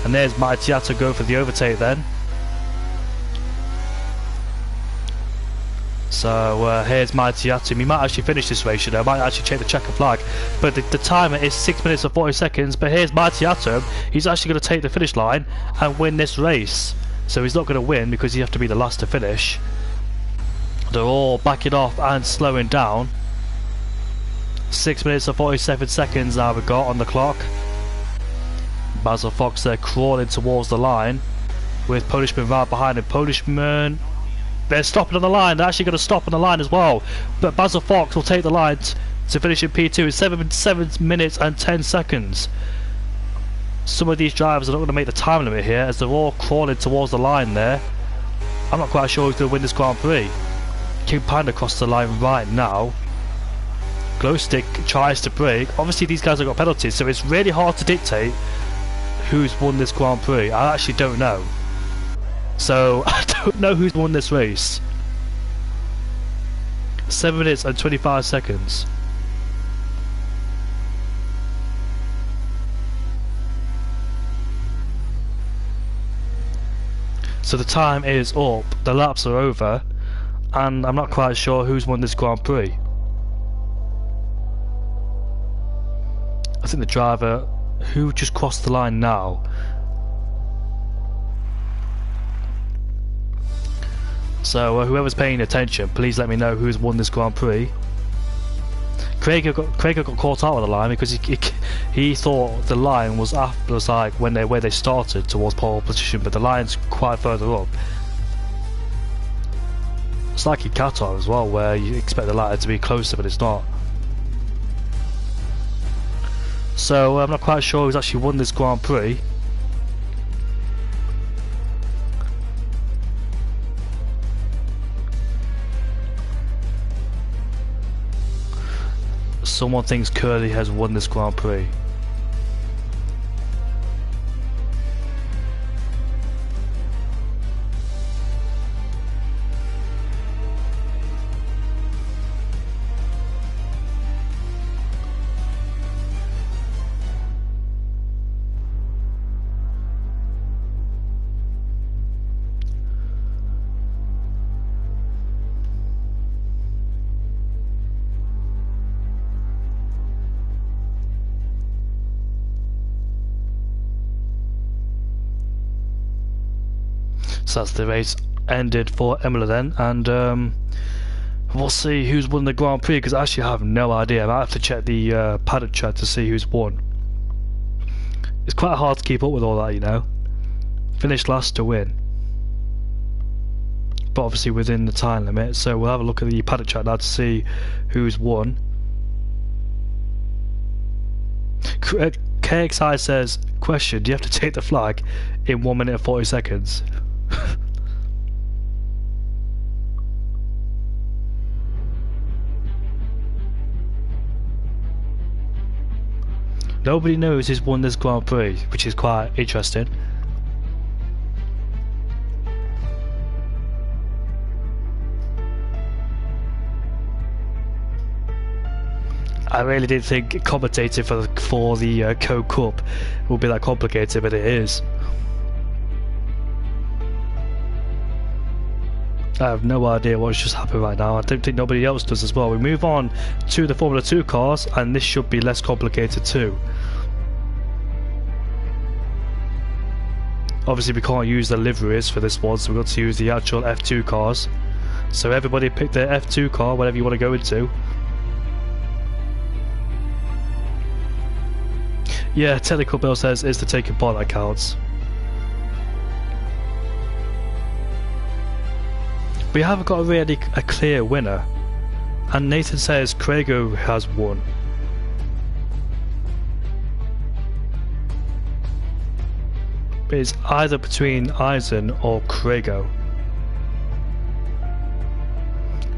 And there's Mighty Yato go for the overtake then. So here's Mighty Yato. He might actually finish this race, you know. Might actually check the checker flag. But the timer is 6 minutes and 40 seconds. But here's Mighty Yato. He's actually going to take the finish line and win this race. So he's not going to win because you have to be the last to finish. They're all backing off and slowing down. 6 minutes and 47 seconds now we've got on the clock. Basil Fox there crawling towards the line with Polishman right behind him. Polishman, they're stopping on the line. They're actually going to stop on the line as well. But Basil Fox will take the line to finish in P2 in 7 minutes and 10 seconds. Some of these drivers are not going to make the time limit here as they're all crawling towards the line there. I'm not quite sure who's going to win this Grand Prix. King Panda across the line right now. Glowstick tries to brake. Obviously these guys have got penalties, so it's really hard to dictate who's won this Grand Prix. I actually don't know. So I don't know who's won this race. 7 minutes and 25 seconds. So the time is up, the laps are over, and I'm not quite sure who's won this Grand Prix. I think the driver who just crossed the line now. So whoever's paying attention, please let me know who's won this Grand Prix. Craig got caught out on the line because he thought the line was like where they started towards pole position, but the line's quite further up. It's like in Qatar as well, where you expect the line to be closer, but it's not. So I'm not quite sure who's actually won this Grand Prix. Someone thinks Curly has won this Grand Prix. So that's the race ended for Imola then, and we'll see who's won the Grand Prix, because I actually have no idea. I might have to check the paddock chat to see who's won. It's quite hard to keep up with all that, you know. Finish last to win, but obviously within the time limit. So we'll have a look at the paddock chat now to see who's won. KXI says, question, do you have to take the flag in 1 minute and 40 seconds? Nobody knows who's won this Grand Prix, which is quite interesting. I really didn't think commentating for the Co Cup would be that complicated, but it is. I have no idea what's just happened right now. I don't think nobody else does as well. We move on to the Formula 2 cars, and this should be less complicated too. Obviously we can't use the liveries for this one, so we've got to use the actual F2 cars. So everybody pick their F2 car, whatever you want to go into. Yeah, Technical Bill says it's the taking part that counts. We haven't got really a clear winner, and Nathan says Craigo has won. But it's either between Eisen or Craigo.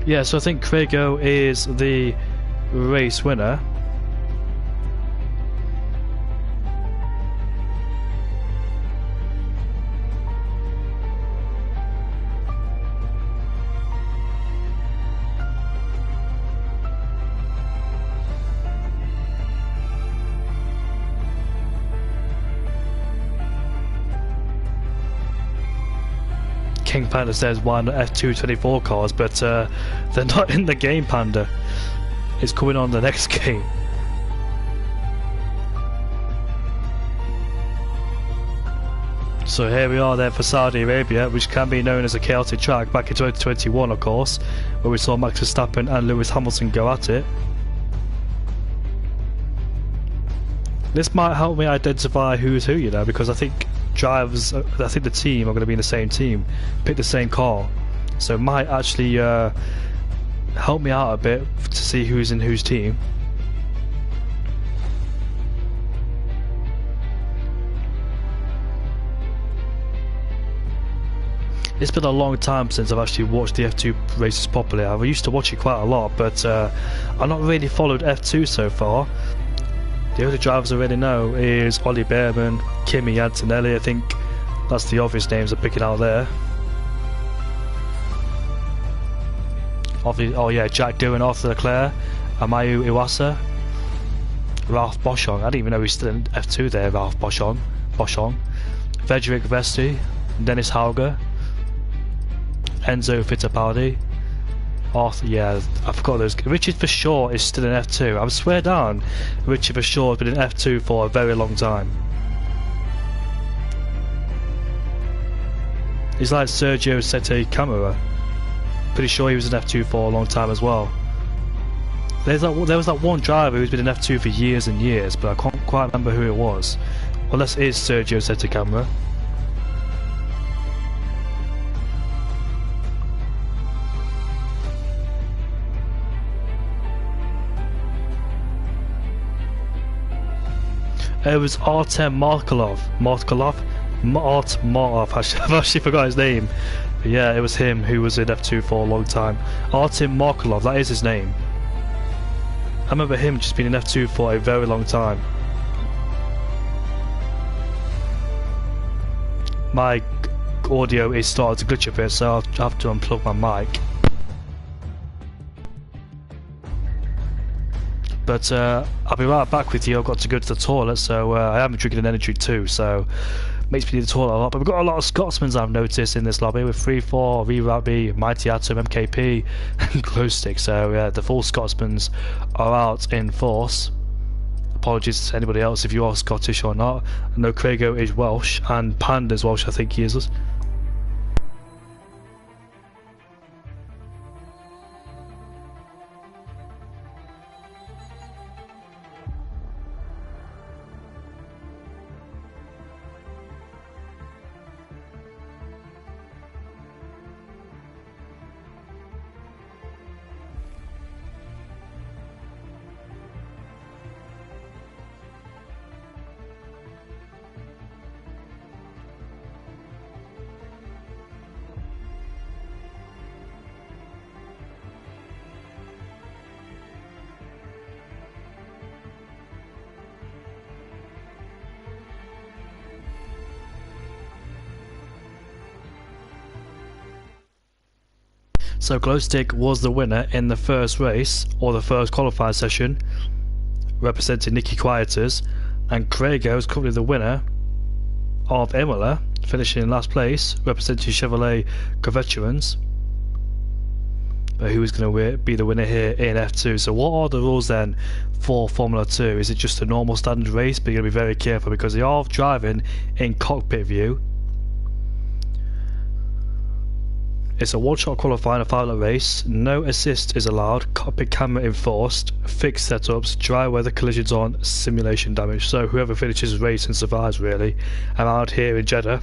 Yeah, so I think Craigo is the race winner. King Panda says why not F224 cars, but they're not in the game, Panda. It's coming on the next game. So here we are there for Saudi Arabia, which can be known as a chaotic track, back in 2021 of course, where we saw Max Verstappen and Lewis Hamilton go at it. This might help me identify who's who, you know, because I think the team are going to be in the same team, pick the same car, so it might actually help me out a bit to see who's in whose team. It's been a long time since I've actually watched the F2 races properly. I used to watch it quite a lot, but I've not really followed F2 so far. The only drivers I really know is Ollie Behrman, Kimi Antonelli. I think that's the obvious names I'm picking out there. Oh yeah, Jack Doohan, Arthur Leclerc, Amayu Iwasa, Ralph Boschung. I didn't even know he's still in F2 there, Ralph Boschung. Frederick Vesti, Dennis Hauger, Enzo Fittipaldi. Arthur, yeah, I forgot those. Richard Verschoor is still in F2. I swear down, Richard Verschoor has been in F2 for a very long time. He's like Sergio Sette Camara. pretty sure he was in F2 for a long time as well. There was that one driver who's been in F2 for years and years, but I can't quite remember who it was. Unless it is Sergio Seta Camera. It was Artem Markelov. I've actually forgot his name. But yeah, it was him who was in F2 for a long time. Artem Markelov, that is his name. I remember him just being in F2 for a very long time. My audio is starting to glitch a bit, so I'll have to unplug my mic. But I'll be right back with you. I've got to go to the toilet, so I am drinking an energy too, so makes me need the toilet a lot. But we've got a lot of Scotsmen I've noticed in this lobby with 3-4, Rerabi, Mighty Atom, MKP, and Glowstick. So yeah, the full Scotsmans are out in force. Apologies to anybody else if you are Scottish or not. I know Craigo is Welsh, and Panda's Welsh, I think he is. So Glowstick was the winner in the first race, or the first qualifying session, representing Nicky Quieters, and Craigo is currently the winner of Imola, finishing in last place, representing Chevrolet Coveturans. But who is going to be the winner here in F2? So what are the rules then for Formula 2? Is it just a normal standard race, but you're going to be very careful because they are driving in cockpit view. It's a one-shot qualifying, a final race, no assist is allowed, cockpit camera enforced, fixed setups, dry weather collisions on, simulation damage. So whoever finishes the race and survives really, and out here in Jeddah.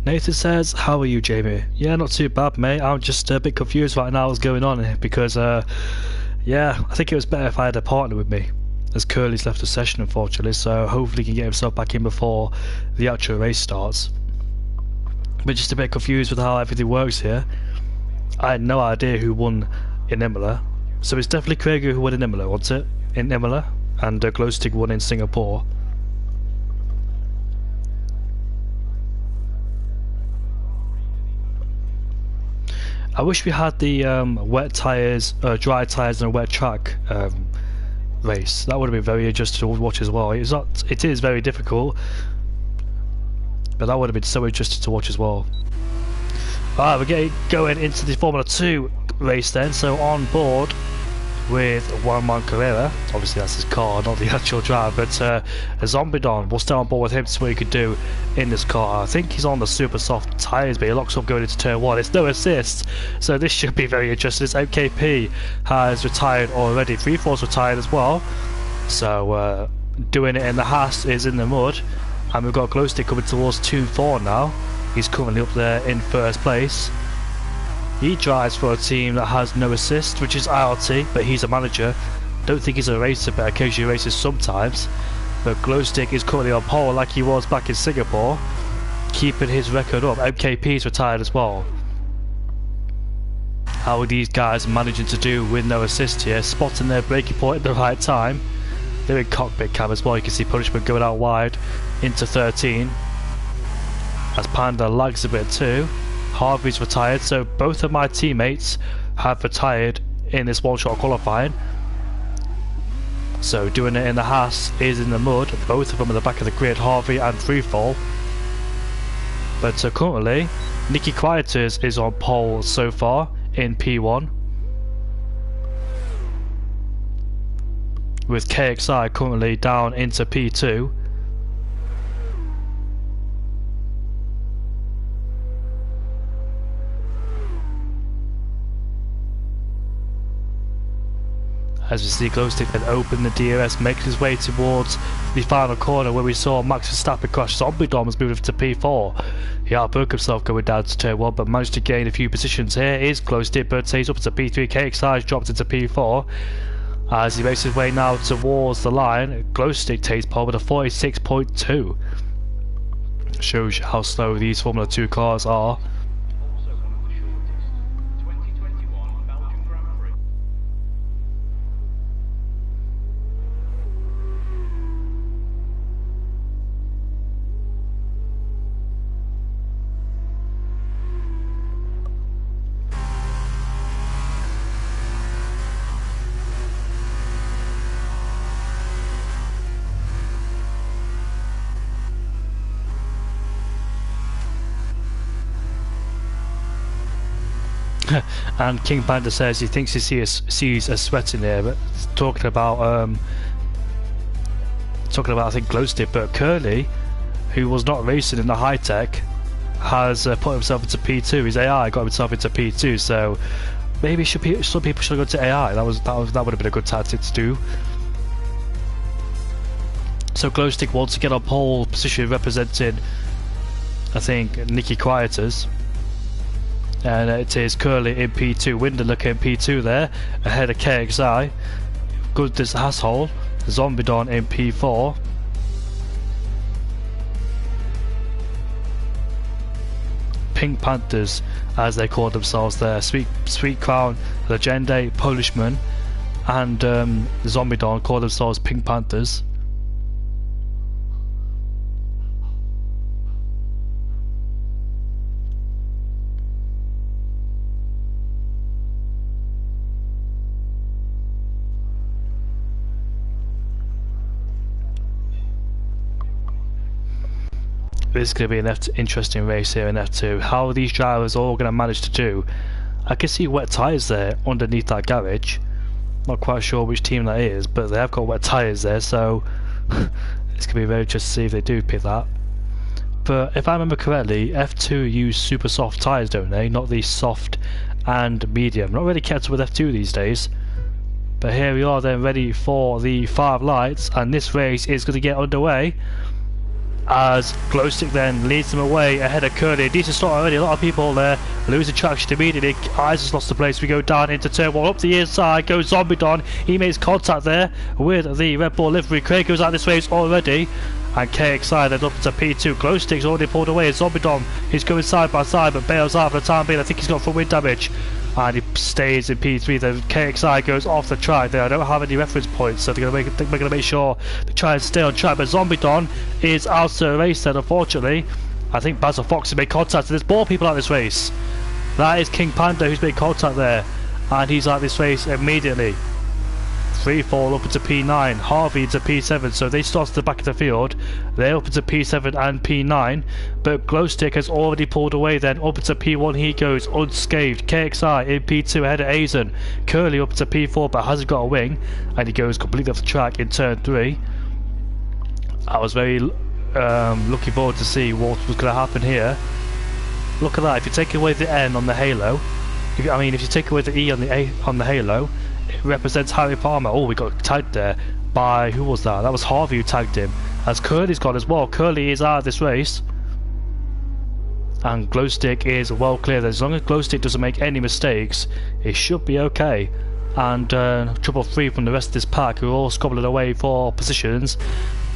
Nathan says, how are you, Jamie? Yeah, not too bad, mate. I'm just a bit confused right now what's going on here because yeah, I think it was better if I had a partner with me, as Curly's left the session unfortunately, so hopefully he can get himself back in before the actual race starts. But just a bit confused with how everything works here. I had no idea who won in Imola, so it's definitely Craigo who won in Imola, wasn't it? In Imola, and Glowstick won in Singapore. I wish we had the wet tyres, dry tyres and a wet track race. That would have been very interesting to watch as well. It is very difficult, but that would have been so interesting to watch as well. Alright, we're going into the Formula 2 race then. So on board with Juan Carrera, obviously that's his car, not the actual driver, but Zombidon, we'll stay on board with him to see what he could do in this car. I think he's on the super soft tyres, but he locks up going into turn 1. It's no assist, so this should be very interesting. This MKP has retired already, 3-4's retired as well, so doing it in the Haas is in the mud, and we've got Glowstick coming towards 2-4 now. He's currently up there in first place. He drives for a team that has no assist, which is IRT, but he's a manager. Don't think he's a racer, but occasionally races sometimes. But Glowstick is currently on pole like he was back in Singapore, keeping his record up. MKP's retired as well. How are these guys managing to do with no assist here? Spotting their braking point at the right time. They're in cockpit cam as well. You can see Punishment going out wide into 13. As Panda lags a bit too. Harvey's retired, so both of my teammates have retired in this one-shot qualifying. So doing it in the Haas is in the mud. Both of them at the back of the grid, Harvey and Freefall. But currently, Nicky Quieters is on pole so far in P1. with KXI currently down into P2. As we see Glowstick then open the DRS, making his way towards the final corner where we saw Max Verstappen crash. Zombie Dom has moved to P4. He outbroke himself going down to turn 1 but managed to gain a few positions. Here is Glowstick, but stays up to P3. KXI has dropped into P4. As he makes his way now towards the line, Glowstick takes pole with a 46.2. Shows you how slow these Formula 2 cars are. And King Panda says he thinks he sees a sweat in there, but talking about I think Glowstick, but Curly, who was not racing in the high tech, has put himself into P2. His AI got himself into P2, so maybe some people should have gone to AI. That would have been a good tactic to do. So Glowstick once again on pole position, representing I think Nicky Quieters. And it is Curly in P2, Winderlook in P2 there, ahead of KXI. Goodness Asshole, Zombie Don in P4. Pink Panthers, as they call themselves there, Sweet Crown, Legende, Polishman, and Zombie Don call themselves Pink Panthers. This is going to be an interesting race here in F2. How are these drivers all going to manage to do? I can see wet tyres there underneath that garage. Not quite sure which team that is, but they have got wet tyres there, so it's going to be very interesting to see if they do pick that. But if I remember correctly, F2 use super soft tyres, don't they? Not the soft and medium. Not really kept up with F2 these days. But here we are then, ready for the 5 lights, and this race is going to get underway. As Glowstick then leads them away ahead of Curly. Decent start already, a lot of people there losing traction immediately. Eyes has lost the place. We go down into turn 1, up the inside goes Zombie Don. He makes contact there with the Red Bull livery. Craig goes out this race already, and KXI then up to P2. Glowstick's already pulled away. Zombie Don is going side by side but bails out for the time being. I think he's got front wing damage, and he stays in P3. Then KXI goes off the track there. I don't have any reference points, so they're going to make sure they try and stay on track. But Zombie Don is out of the race then, unfortunately. I think Basil Fox has made contact. There's more people out this race. That is King Panda who's made contact there, and he's out this race immediately. 3-4 up into P9, Harvey into P7, so they start at the back of the field. They're up into P7 and P9, but Glowstick has already pulled away then. Up into P1 he goes unscathed. KXI in P2 ahead of Azen. Curly up to P4 but hasn't got a wing, and he goes completely off the track in turn 3. I was very looking forward to see what was going to happen here. Look at that, if you take away the N on the halo, if you take away the E on the halo, it represents Harry Palmer. Oh, we got tagged there by, who was that? That was Harvey who tagged him. As Curly's gone as well. Curly is out of this race, and Glowstick is well clear. As long as Glowstick doesn't make any mistakes, it should be okay. And trouble free from the rest of this pack, who are all squabbling away for positions.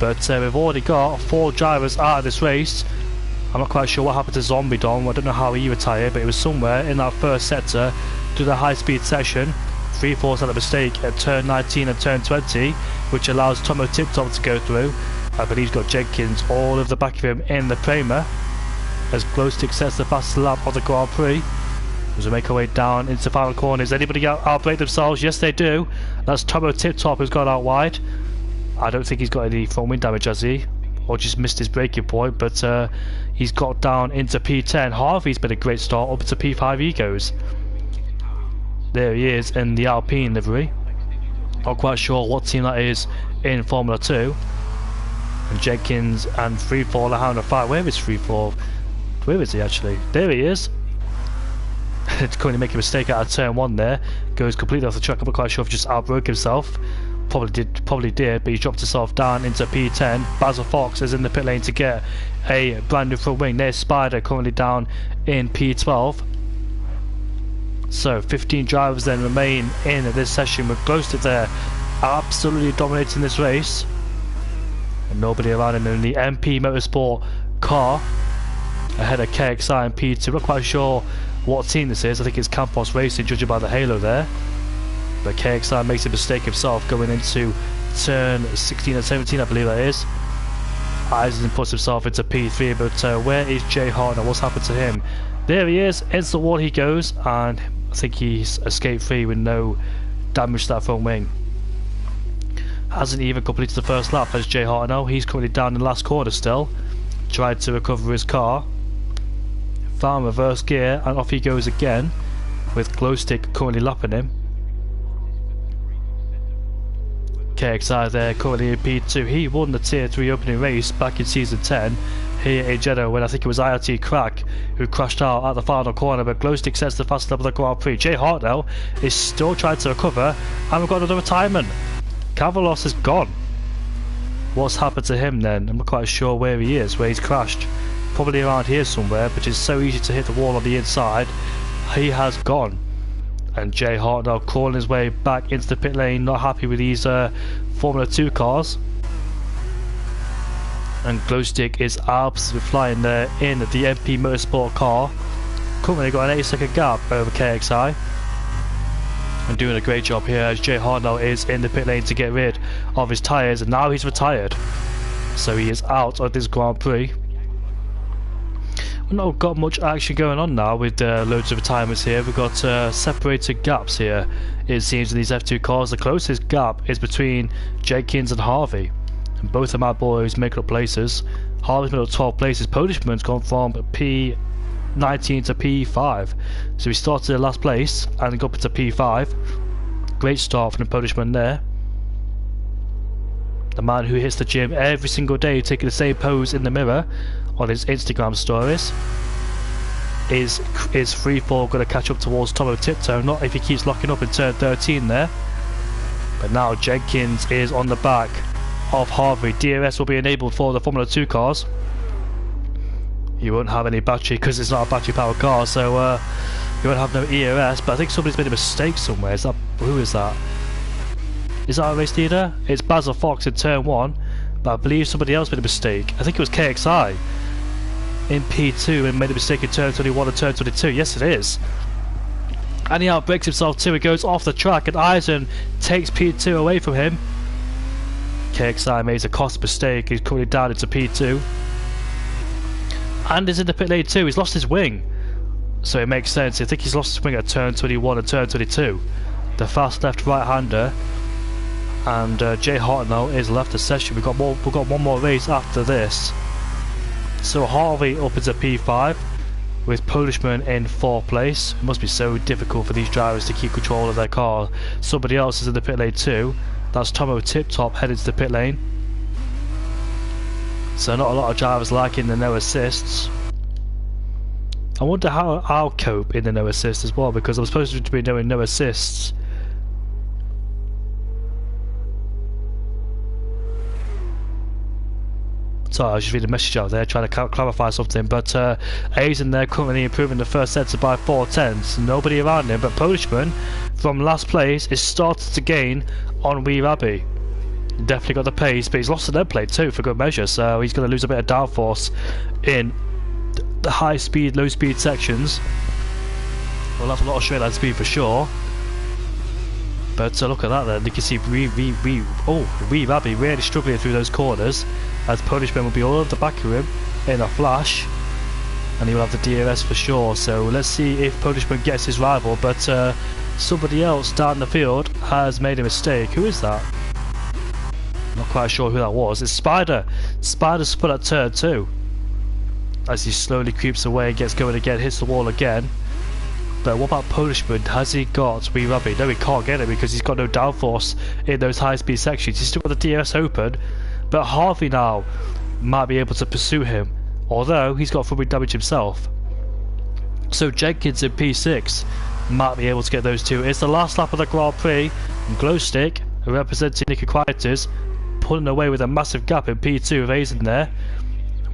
But we've already got 4 drivers out of this race. I'm not quite sure what happened to Zombie Dom. I don't know how he retired, but it was somewhere in that first sector to the high speed section. 3-4 had a mistake at turn 19 and turn 20, which allows Tomo Tiptop to go through. But he's got Jenkins all over the back of him in the Prema, as Glowstick sets the fastest lap of the Grand Prix. As we make our way down into the final corners, anybody outbrake themselves? Yes, they do. That's Tomo Tiptop who's gone out wide. I don't think he's got any front wing damage, has he? Or just missed his braking point, but he's got down into P10. Harvey's been a great start, up to P5 he goes. There he is in the Alpine livery. Not quite sure what team that is in Formula 2. And Jenkins and Freefall are having a fight. Where is Freefall? Where is he actually? There he is. It's currently making a mistake out of turn 1 there. Goes completely off the track. I'm not quite sure if he just outbroke himself. Probably did, but he dropped himself down into P10. Basil Fox is in the pit lane to get a brand new front wing. There's Spider currently down in P12. So 15 drivers then remain in this session with Glowstick there absolutely dominating this race. And nobody around him in the MP Motorsport car ahead of KXI and P2. I'm not quite sure what team this is. I think it's Campos Racing, judging by the halo there. But KXI makes a mistake himself going into turn 16 and 17, I believe that is. Eisen puts himself into P3, but where is Jay Hartner? What's happened to him? There he is, into the wall he goes, and I think he's escaped free with no damage to that front wing. Hasn't even completed the first lap as Jay Hartner. He's currently down in the last corner still. Tried to recover his car. Found reverse gear, and off he goes again, with Glowstick currently lapping him. KXI there currently in P2. He won the Tier 3 opening race back in Season 10 here in Jeddah when I think it was IRT Crack who crashed out at the final corner, but Glowstick sets the fastest lap of the Grand Prix. Jay Hartnell is still trying to recover, and we've got another retirement. Cavalos is gone. What's happened to him then? I'm not quite sure where he is, where he's crashed. Probably around here somewhere, but it's so easy to hit the wall on the inside. He has gone. And Jay Hartnell crawling his way back into the pit lane, not happy with these Formula 2 cars. And Glowstick is absolutely flying there in the MP Motorsport car. Currently got an 8-second gap over KXI. And doing a great job here as Jay Hartnell is in the pit lane to get rid of his tyres, and now he's retired. So he is out of this Grand Prix. We've not got much action going on now with loads of retirements here. We've got separated gaps here, it seems, in these F2 cars. The closest gap is between Jenkins and Harvey, and both of my boys make up places. Harvey's made up 12 places. Polishman's gone from P19 to P5, so he started in last place and got up into P5. Great start from the Polishman there. The man who hits the gym every single day, taking the same pose in the mirror on his Instagram stories. Is Freefall going to catch up towards Tomo Tiptoe? Not if he keeps locking up in turn 13 there. But now Jenkins is on the back of Harvey. DRS will be enabled for the Formula 2 cars. You won't have any battery because it's not a battery powered car, so you won't have no ERS. But I think somebody's made a mistake somewhere. Is that, who is that? Is that a race leader? It's Basil Fox in turn 1, but I believe somebody else made a mistake. I think it was KXI in P2 and made a mistake in turn 21 and turn 22. Yes, it is. And he outbreaks himself too. He goes off the track, and Eisen takes P2 away from him. KXI made a cost mistake. He's currently down into P2. And is in the pit lane too. He's lost his wing, so it makes sense. I think he's lost his wing at turn 21 and turn 22. The fast left right-hander, and Jay Hartnell is left the session. We've got one more race after this. So Harvey up into P5 with Polishman in 4th place. It must be so difficult for these drivers to keep control of their car. Somebody else is in the pit lane too. That's Tomo Tiptop headed to the pit lane. So not a lot of drivers liking the no assists. I wonder how I'll cope in the no assist as well, because I'm supposed to be doing no assists. Sorry, I was just reading a message out there trying to clarify something, but Aizen there currently improving the first sector by 4/10. Nobody around him, but Polishman from last place is starting to gain on Wee Rabbi. Definitely got the pace, but he's lost the dead plate too for good measure, so he's going to lose a bit of downforce in the high speed, low speed sections. We'll have a lot of straight line speed for sure. But look at that then, you can see Wee Rabbi really struggling through those corners, as Polishman will be all over the back of him in a flash, and he will have the DRS for sure. So let's see if Polishman gets his rival, but somebody else down the field has made a mistake. Who is that? Not quite sure who that was. It's Spider. Spider's put at turn 2 as he slowly creeps away and gets going again, hits the wall again. But what about Polishman? Has he got Wee Rubby? No, he can't get it because he's got no downforce in those high-speed sections. He's still got the DRS open, but Harvey now might be able to pursue him, although he's got front-wing damage himself. So Jenkins in P6 might be able to get those two. It's the last lap of the Grand Prix, and Glowstick, representing Nicky Quietus, pulling away with a massive gap in P2 of A's in there.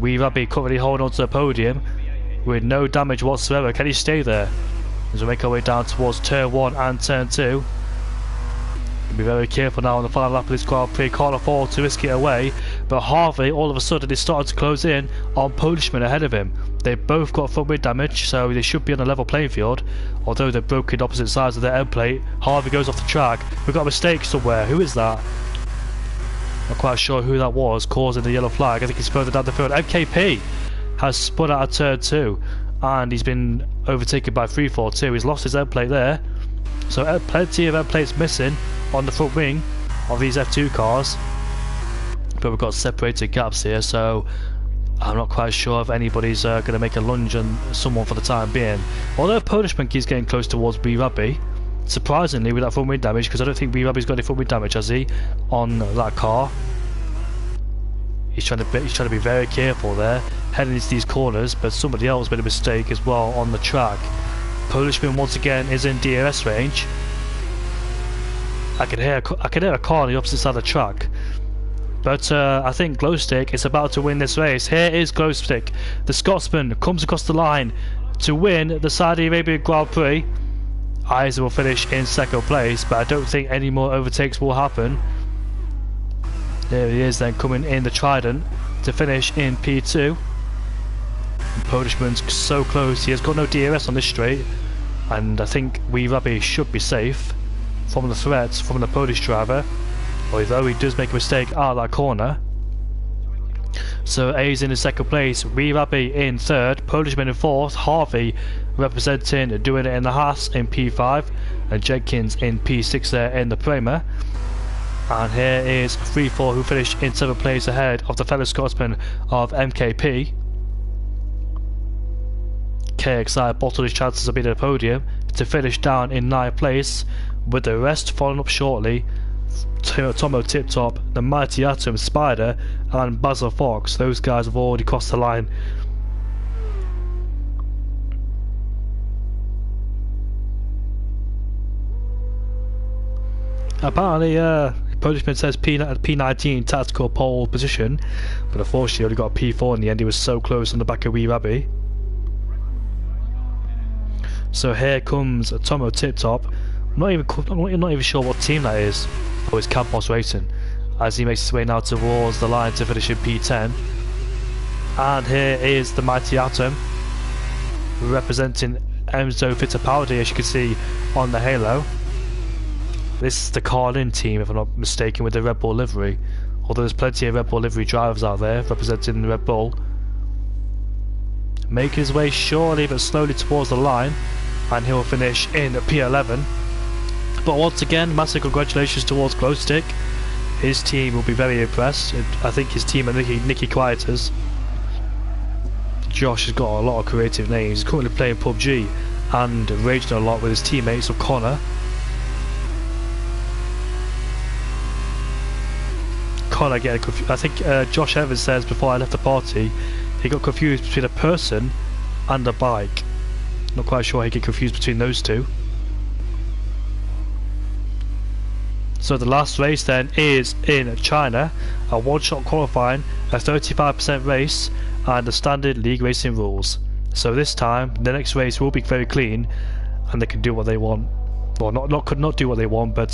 Wee Rubby currently holding on to the podium with no damage whatsoever. Can he stay there? As we make our way down towards turn 1 and turn 2. Be very careful now on the final lap of this Grand Prix. Can't afford to risk it away. But Harvey all of a sudden is starting to close in on Polishman ahead of him. They've both got front wing damage, so they should be on a level playing field. Although they're broken opposite sides of their end plate. Harvey goes off the track. We've got a mistake somewhere. Who is that? Not quite sure who that was causing the yellow flag. I think he's further down the field. MKP has spun out of turn 2. And he's been overtaken by 342. He's lost his end plate there. So plenty of end plates missing on the front wing of these F2 cars. But we've got separated gaps here, so I'm not quite sure if anybody's going to make a lunge on someone for the time being. Although Polishman keeps getting close towards Wee Rubby, surprisingly with that front wing damage, because I don't think Wee Rubby's got any front wing damage, has he, on that car. He's trying to be very careful there, heading into these corners, but somebody else made a mistake as well on the track. Polishman once again is in DRS range. I can hear a car on the opposite side of the track. But I think Glowstick is about to win this race. Here is Glowstick. The Scotsman comes across the line to win the Saudi Arabian Grand Prix. Isa will finish in second place, but I don't think any more overtakes will happen. There he is then, coming in the Trident to finish in P2. And Polishman's so close. He has got no DRS on this straight, and I think Wee Rubby should be safe from the threats from the Polish driver, although he does make a mistake out of that corner. So A's in second place, Wee Rubby in third, Polishman in fourth, Harvey representing doing it in the Haas in P5, and Jenkins in P6 there in the Prema. And here is 3-4 who finished in 7th place ahead of the fellow Scotsman of MKP. KXI bottled his chances of being at the podium to finish down in 9th place, with the rest following up shortly. Tomo Tip Top, the Mighty Atom, Spider and Basil Fox. Those guys have already crossed the line. Apparently Polishman says P19 tactical pole position, but unfortunately only got a P4 in the end. He was so close on the back of Wee Rubby. So here comes Tomo Tip Top. I'm not even sure what team that is. Oh, it's Campos Racing, as he makes his way now towards the line to finish in P10. And here is the Mighty Atom, representing Enzo Fittipaldi, as you can see on the halo. This is the Carlin team, if I'm not mistaken, with the Red Bull livery. Although there's plenty of Red Bull livery drivers out there representing the Red Bull. Making his way surely but slowly towards the line, and he'll finish in P11. But once again, massive congratulations towards Glowstick. His team will be very impressed. I think his team are Nicky Quietus. Josh has got a lot of creative names. He's currently playing PUBG and raging a lot with his teammates of Connor. Connor getting confused. I think Josh Evans says before I left the party, he got confused between a person and a bike. Not quite sure he get confused between those two. So the last race then is in China, a one-shot qualifying, a 35% race, and the standard league racing rules. So this time, the next race will be very clean, and they can do what they want. Well, could not do what they want, but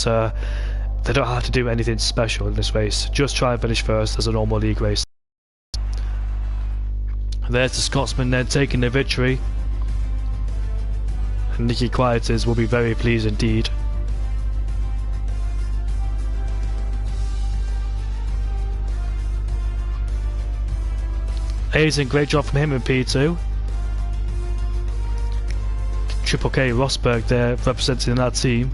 they don't have to do anything special in this race. Just try and finish first as a normal league race. There's the Scotsman then taking the victory. And Nicky Quietus will be very pleased indeed. Amazing, great job from him in P2. Triple K Rosberg there representing that team.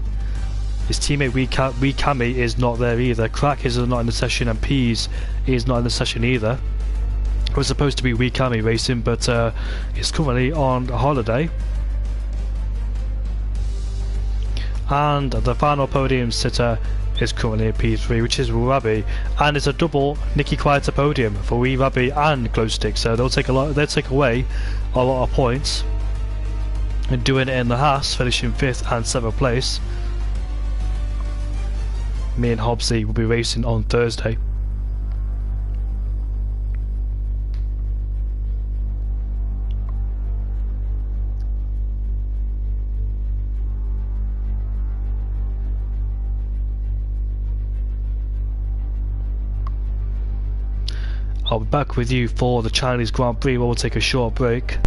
His teammate Wee Kami is not there either. Crack is not in the session, and Peas is not in the session either. It was supposed to be Wee Kami racing, but he's currently on holiday. And the final podium sitter is currently in P3, which is Rabbi, and it's a double Nicky Quieter podium for Wee Rabbi and Glowstick, so they'll take away a lot of points. And doing it in the Haas, finishing 5th and 7th place. Me and Hobbsy will be racing on Thursday. I'll be back with you for the Chinese Grand Prix where we'll take a short break.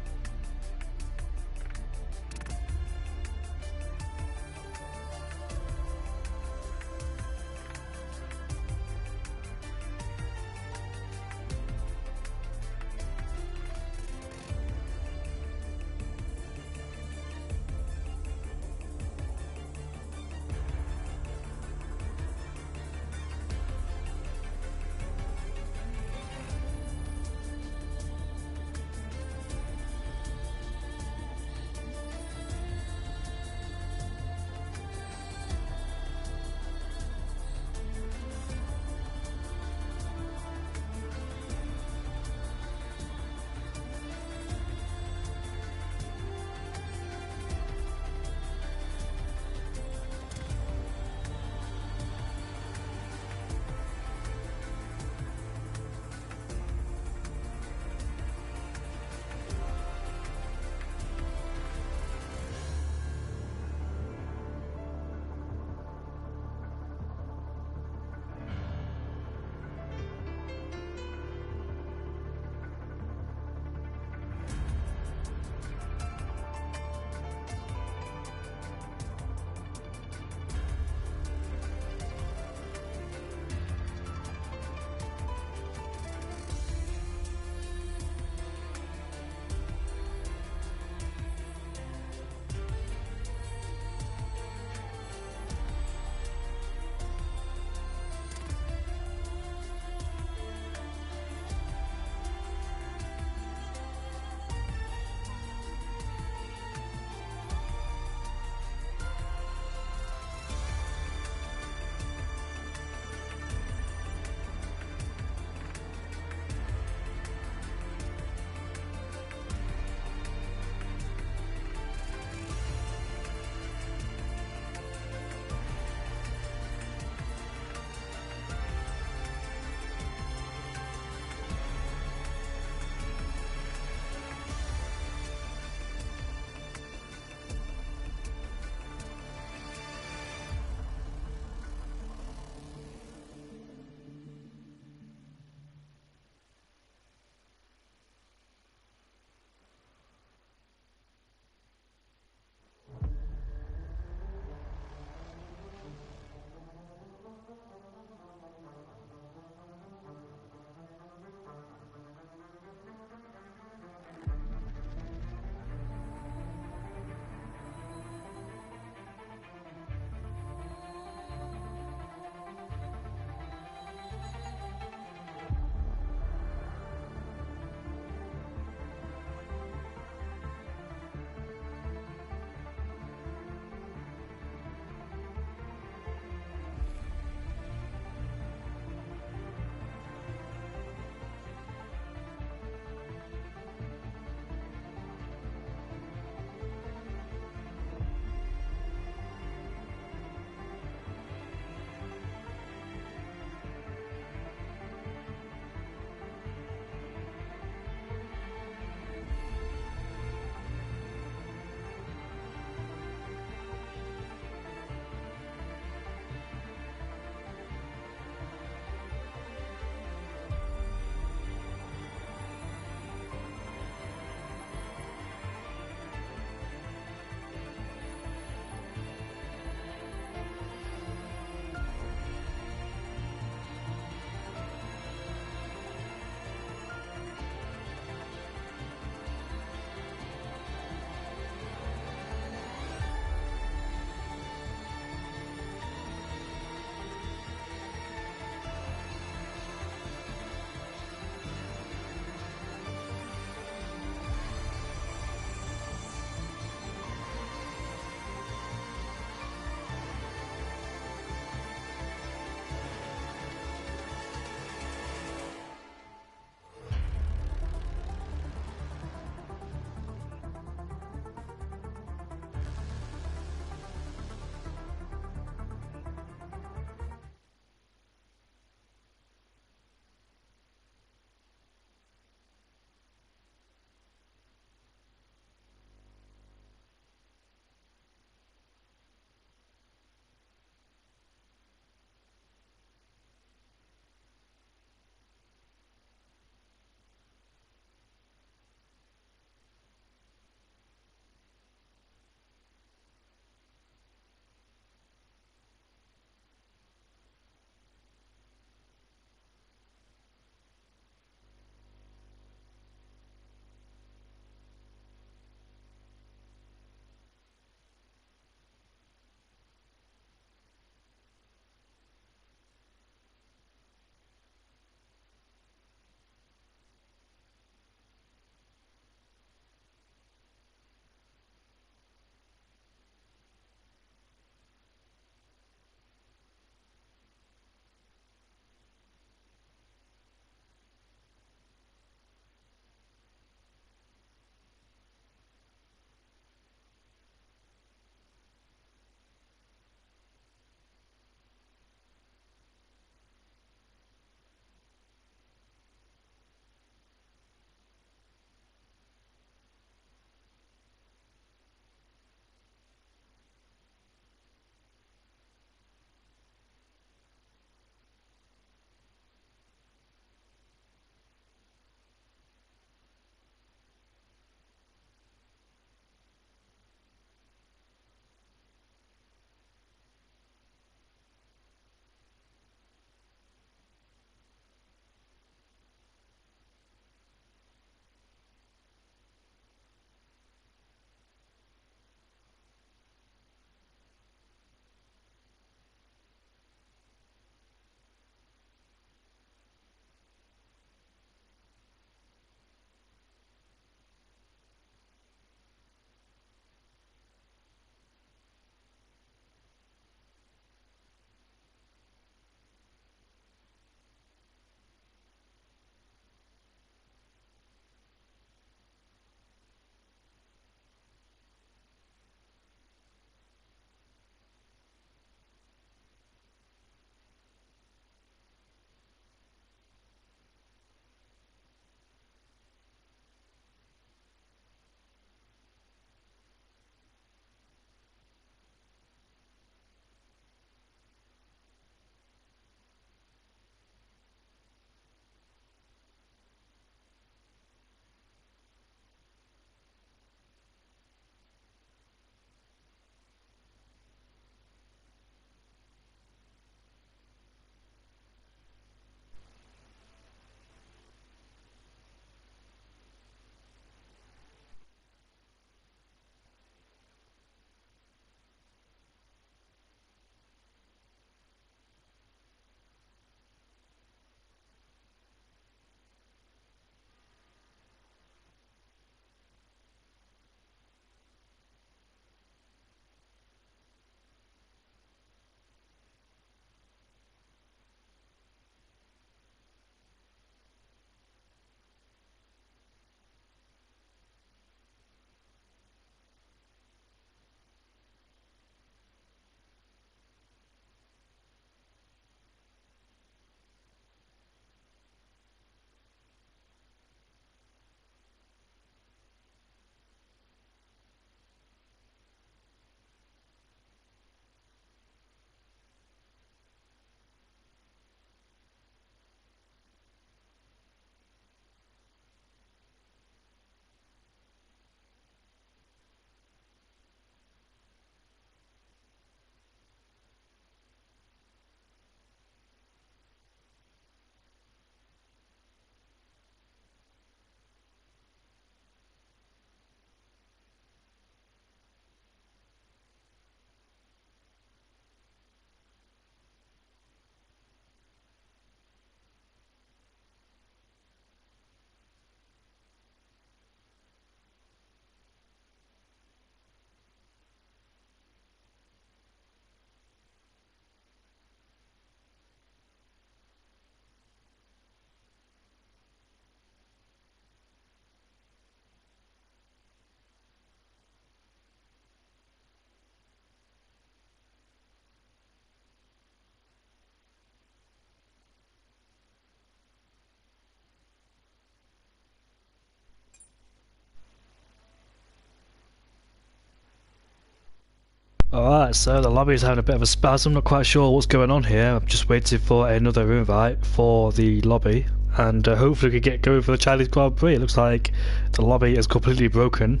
Alright, so the lobby is having a bit of a spasm. I'm not quite sure what's going on here. I'm just waiting for another invite for the lobby, and hopefully we can get going for the Chinese Grand Prix. It looks like the lobby is completely broken.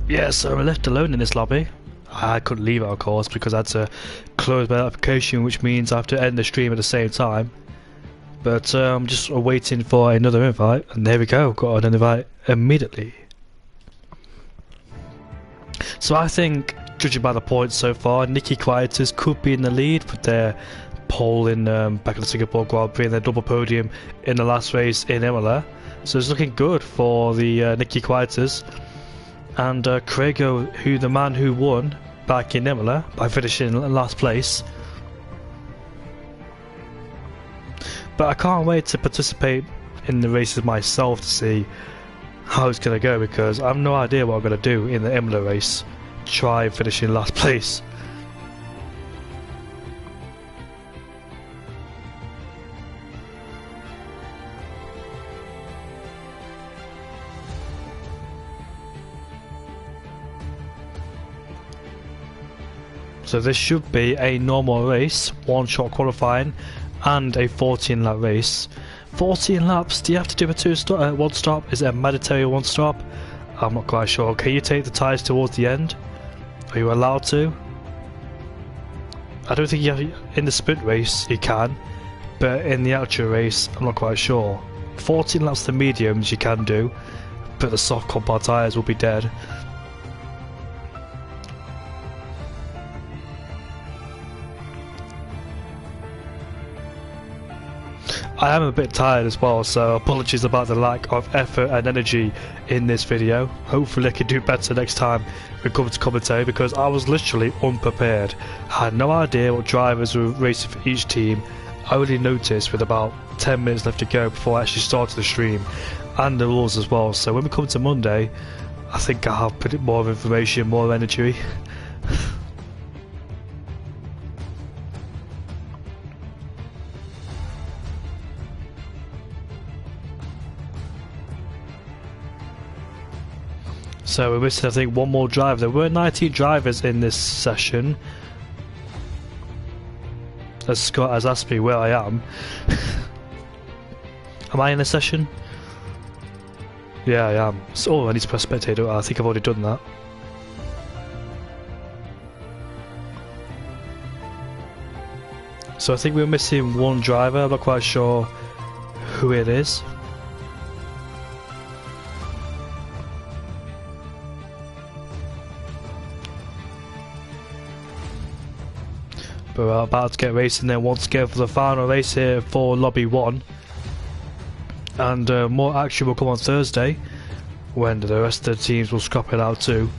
Yeah, so I'm left alone in this lobby. I couldn't leave it, of course, because I had to close my application, which means I have to end the stream at the same time. But I'm just waiting for another invite, and there we go, got an invite immediately. So I think, judging by the points so far, Nicky Quietus could be in the lead with their pole in back in the Singapore Grand Prix and their double podium in the last race in Imola. So it's looking good for the Nicky Quietus. And Craigo, the man who won back in Imola by finishing in last place. But I can't wait to participate in the races myself to see how it's going to go, because I have no idea what I'm going to do in the Imola race. Try finishing last place. So this should be a normal race, one shot qualifying and a 14 lap race. 14 laps, do you have to do a one stop? Is it a mandatory one stop? I'm not quite sure. Can you take the tyres towards the end? Are you allowed to? I don't think in the sprint race you can, but in the actual race I'm not quite sure. 14 laps to mediums you can do, but the soft compound tyres will be dead. I am a bit tired as well, so apologies about the lack of effort and energy in this video. Hopefully I can do better next time we come to commentary, because I was literally unprepared. I had no idea what drivers were racing for each team. I only noticed with about 10 minutes left to go before I actually started the stream, and the rules as well. So when we come to Monday, I think I have pretty more information, more energy. So we're missing, I think, one more driver. There were 19 drivers in this session. As Scott has asked me where I am. Am I in a session? Yeah, I am. So, I need to press spectator. I think I've already done that. So I think we're missing one driver. I'm not quite sure who it is. But we're about to get racing then once again for the final race here for Lobby 1. And more action will come on Thursday, when the rest of the teams will scrap it out too.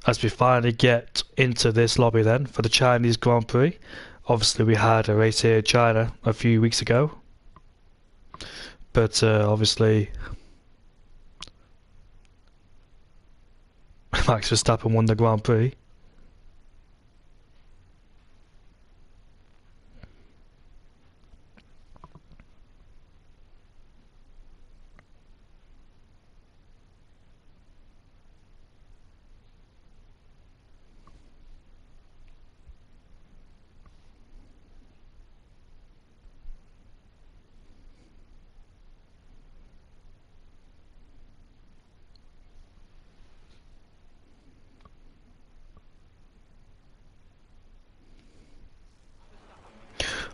As we finally get into this lobby then for the Chinese Grand Prix. Obviously we had a race here in China a few weeks ago, but obviously Max Verstappen won the Grand Prix.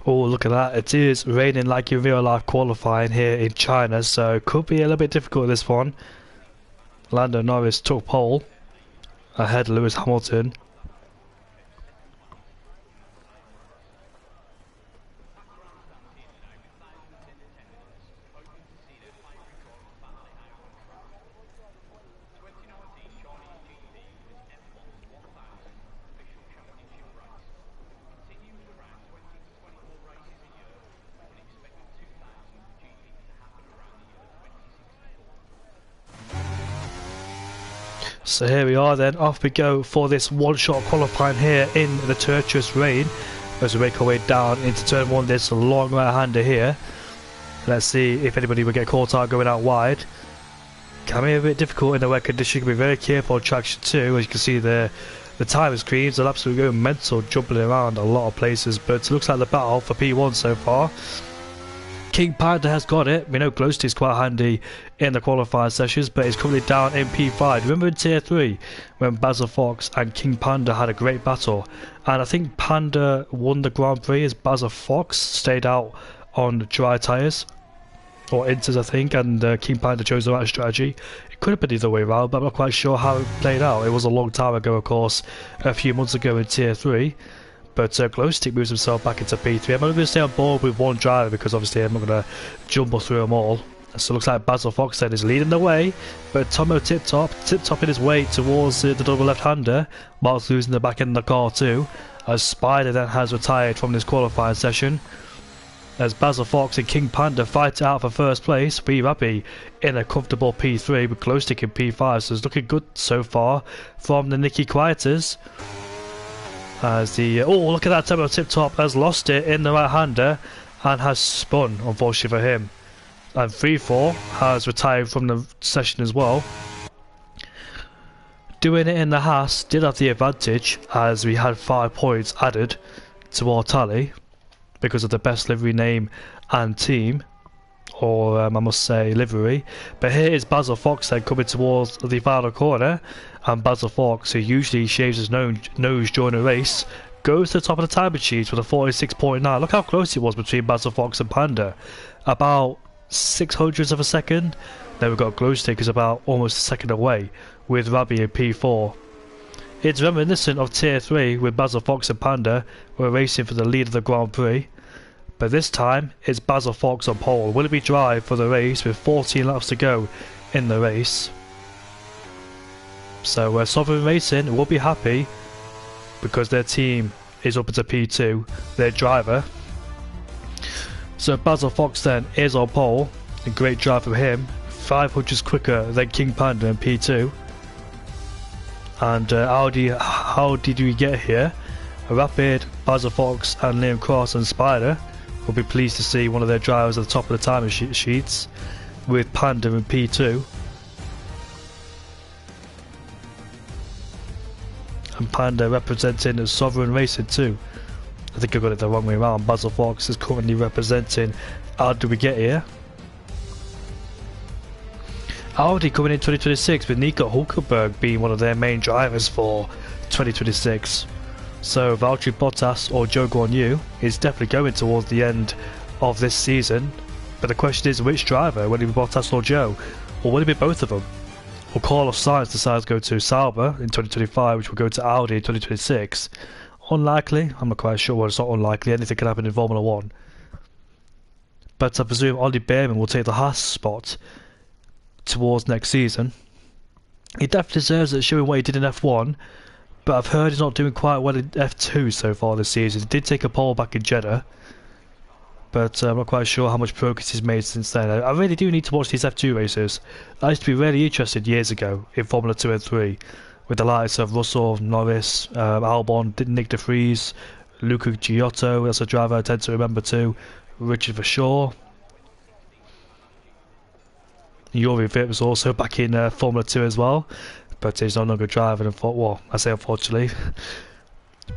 Oh, look at that. It is raining like in real life qualifying here in China, so it could be a little bit difficult this one. Lando Norris took pole ahead of Lewis Hamilton. So here we are then, off we go for this one-shot qualifying here in the treacherous rain as we make our way down into turn 1. There's a long right-hander here. Let's see if anybody will get caught out going out wide. Can be a bit difficult in the wet condition. You can be very careful on traction 2. As you can see the timer screens are absolutely going mental, jumping around a lot of places, but it looks like the battle for P1 so far. King Panda has got it. We know Glowstick is quite handy in the qualifying sessions, but he's currently down in P5. Remember in Tier 3 when Basil Fox and King Panda had a great battle, and I think Panda won the Grand Prix as Basil Fox stayed out on dry tyres or inters, I think, and King Panda chose the right strategy. It could have been either way around, but I'm not quite sure how it played out. It was a long time ago, of course, a few months ago in Tier 3. But Glowstick moves himself back into P3. I'm only going to stay on board with one driver because obviously I'm not going to jumble through them all. So it looks like Basil Fox then is leading the way, but Tomo tip-topping his way towards the double left-hander, whilst losing the back end of the car too, as Spider then has retired from this qualifying session. As Basil Fox and King Panda fight it out for first place, Rabi in a comfortable P3 with Glowstick in P5, so it's looking good so far from the Nicky Quieters. As the oh, look at that, Tomo Tip Top has lost it in the right-hander and has spun, unfortunately for him. And 3-4 has retired from the session as well. Doing it in the Haas did have the advantage, as we had 5 points added to our tally because of the best livery name and team, or I must say livery. But here is Basil Fox then coming towards the final corner, and Basil Fox, who usually shaves his nose during a race, goes to the top of the time sheet with a 46.9. Look how close it was between Basil Fox and Panda, about 600ths of a second. Then we've got Glowstick is about almost a second away with Rabi in P4. It's reminiscent of Tier 3 with Basil Fox and Panda were racing for the lead of the Grand Prix. But this time, it's Basil Fox on pole. Will it be drive for the race with 14 laps to go in the race? So Sovereign Racing will be happy because their team is up into P2, their driver. So Basil Fox then is on pole. A great drive from him. 500s quicker than King Panda in P2. And how did we get here? Rapid, Basil Fox and Liam Cross and Spider will be pleased to see one of their drivers at the top of the timer sheets with Panda in P2. And Panda representing Sovereign Racing too. I think I got it the wrong way around. Basil Fox is currently representing how did we get here? Audi coming in 2026 with Nico Hulkenberg being one of their main drivers for 2026. So Valtteri Bottas or Zhou Guanyu is definitely going towards the end of this season. But the question is, which driver? Will it be Bottas or Zhou? Or will it be both of them? Or Carlos Sainz decides to go to Sauber in 2025, which will go to Audi in 2026. Unlikely. I'm not quite sure. Well, it's not unlikely. Anything can happen in Formula 1. But I presume Ollie Behrman will take the Haas spot towards next season. He definitely deserves it, showing what he did in F1, but I've heard he's not doing quite well in F2 so far this season. He did take a pole back in Jeddah, but I'm not quite sure how much progress he's made since then. I really do need to watch these F2 races. I used to be really interested years ago in Formula 2 and 3 with the likes of Russell, Norris, Albon, Nick de Vries, Luca Giotto, that's a driver I tend to remember too, Richard Verschoor. Yuri Vitt was also back in Formula 2 as well, but he's no longer driving, well, I say unfortunately.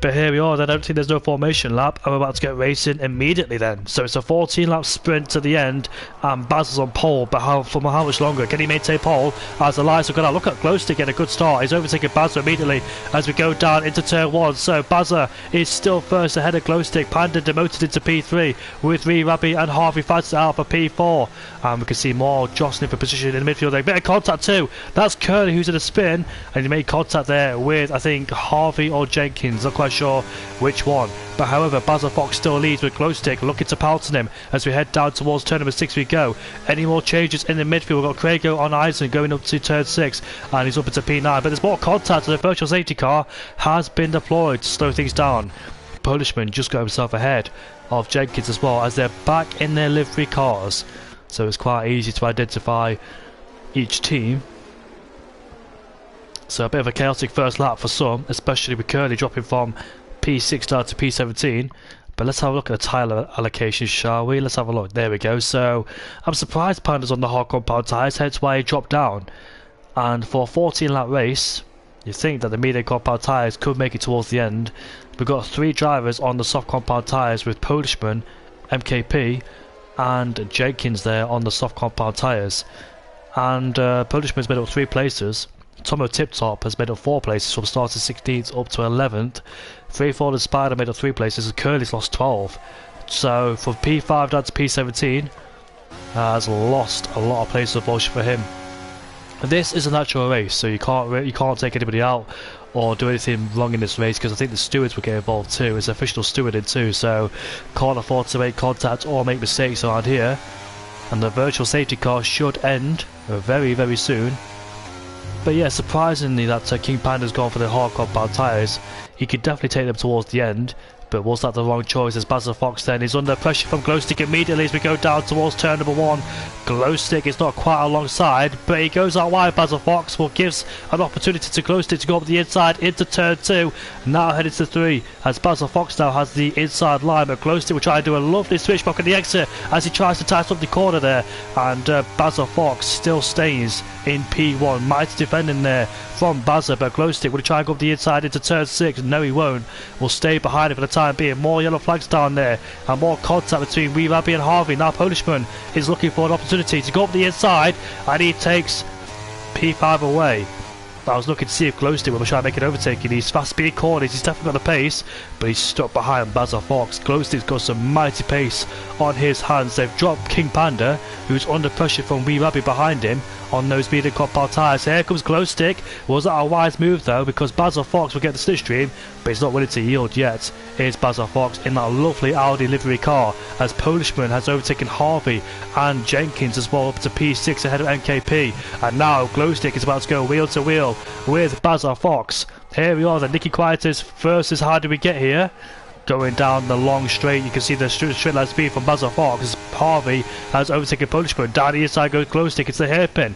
But here we are then, I don't think there's no formation lap. I'm about to get racing immediately then. So it's a 14 lap sprint to the end, and Basil's on pole, but for how much longer? Can he maintain pole as the lights are going out? Look at Glowstick get a good start. He's overtaking Basil immediately as we go down into turn 1. So Basil is still first ahead of Glowstick. Panda demoted into P3 with Rabi and Harvey fights it out for P4. And we can see more jostling for position in the midfield. A bit of contact too. That's Curly who's in a spin, and he made contact there with, I think, Harvey or Jenkins. Not quite sure which one. But however, Basil Fox still leads with Glowstick looking to pounce on him as we head down towards turn number 6 we go. Any more changes in the midfield? We've got Craigo on Eisen going up to turn 6, and he's up into P9. But there's more contact, and the virtual safety car has been deployed to slow things down. Polishman just got himself ahead of Jenkins as well, as they're back in their livery cars. So it's quite easy to identify each team. So a bit of a chaotic first lap for some, especially with Curly dropping from P6 down to P17. But let's have a look at the tyre allocation, shall we? Let's have a look. There we go. So I'm surprised Panda's on the hard compound tyres, hence why he dropped down. And for a 14 lap race, you think that the medium compound tyres could make it towards the end. We've got 3 drivers on the soft compound tyres with Polishman, MKP and Jenkins there on the soft compound tyres. And Polishman's made up 3 places. Tomo Tip Top has made up 4 places from starting 16th up to 11th. Freefall Spider made up 3 places and Curly's lost 12. So from P5 down to P17 has lost a lot of places unfortunately for him. This is a natural race, so you can't take anybody out or do anything wrong in this race, because I think the stewards will get involved too. It's official stewarding too, so can't afford to make contact or make mistakes around here. And the virtual safety car should end very, very soon. But yeah, surprisingly that King Panda's gone for the hard compound tyres. He could definitely take them towards the end. But was that the wrong choice, as Basil Fox then is under pressure from Glowstick immediately as we go down towards turn number 1. Glowstick is not quite alongside, but he goes out wide. Basil Fox will gives an opportunity to Glowstick to go up the inside into turn 2. Now headed to 3 as Basil Fox now has the inside line, but Glowstick will try and do a lovely switch back at the exit as he tries to tighten up the corner there. And Basil Fox still stays in P1. Mighty defending there from Basil, but Glowstick will try and go up the inside into turn 6. No, he won't. Will stay behind him for the time being. More yellow flags down there and more contact between Wee Rabbi and Harvey. Now Polishman is looking for an opportunity to go up the inside and he takes P5 away. I was looking to see if Glowstick will try and make an overtake in these fast speed corners. He's definitely got the pace, but he's stuck behind Basil Fox. Glowstick's got some mighty pace on his hands. They've dropped King Panda, who's under pressure from Wee Rabbi behind him on those medium compound tyres. Here comes Glowstick. Was that a wise move though, because Basil Fox will get the slipstream, but he's not willing to yield yet. Here's Basil Fox in that lovely Audi livery car as Polishman has overtaken Harvey and Jenkins as well up to P6 ahead of MKP. And now Glowstick is about to go wheel to wheel with Basil Fox. Here we are, the Nicky Quietus versus how do we get here? Going down the long straight, you can see the straight line speed from Basil Fox. Harvey has overtaken Polishman. Down the inside goes Glowstick, it's the hairpin.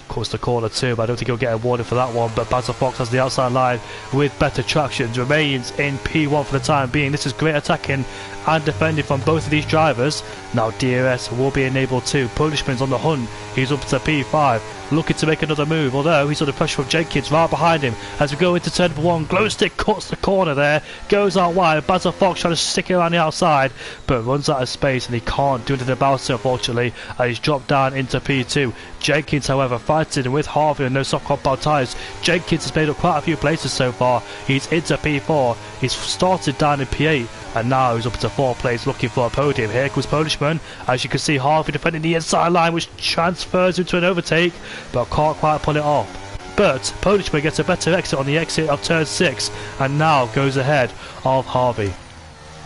Of course the corner too, but I don't think he'll get awarded for that one. But Basil Fox has the outside line with better traction, remains in P1 for the time being. This is great attacking and defending from both of these drivers. Now DRS will be enabled too. Polishman's on the hunt, he's up to P5, looking to make another move, although he's under pressure from Jenkins right behind him as we go into turn number 1. Glowstick cuts the corner there, goes out wide. Basil Fox trying to stick it around the outside, but runs out of space and he can't do anything about it unfortunately, and he's dropped down into P2. Jenkins however fighting with Harvey and no soft compound tyres. Jenkins has made up quite a few places so far. He's into P4, he's started down in P8 and now he's up to 4th place looking for a podium. Here comes Polishman, as you can see Harvey defending the inside line, which transfers into an overtake but can't quite pull it off. But Polishman gets a better exit on the exit of turn 6 and now goes ahead of Harvey.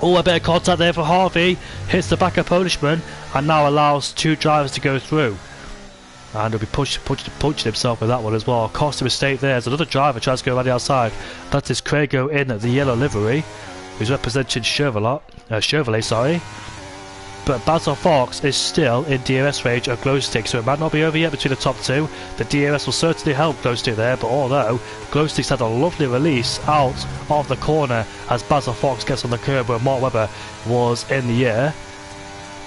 Oh, a bit of contact there for Harvey, hits the back of Polishman and now allows 2 drivers to go through. And he'll be punching himself with that one as well. Cost a mistake there as another driver tries to go around the outside. That is Craigo in the yellow livery, who's representing Chevrolet, sorry. But Basil Fox is still in DRS range of Glowstick, so it might not be over yet between the top 2. The DRS will certainly help Glowstick there, but although Glowstick's had a lovely release out of the corner as Basil Fox gets on the curb where Mark Webber was in the air.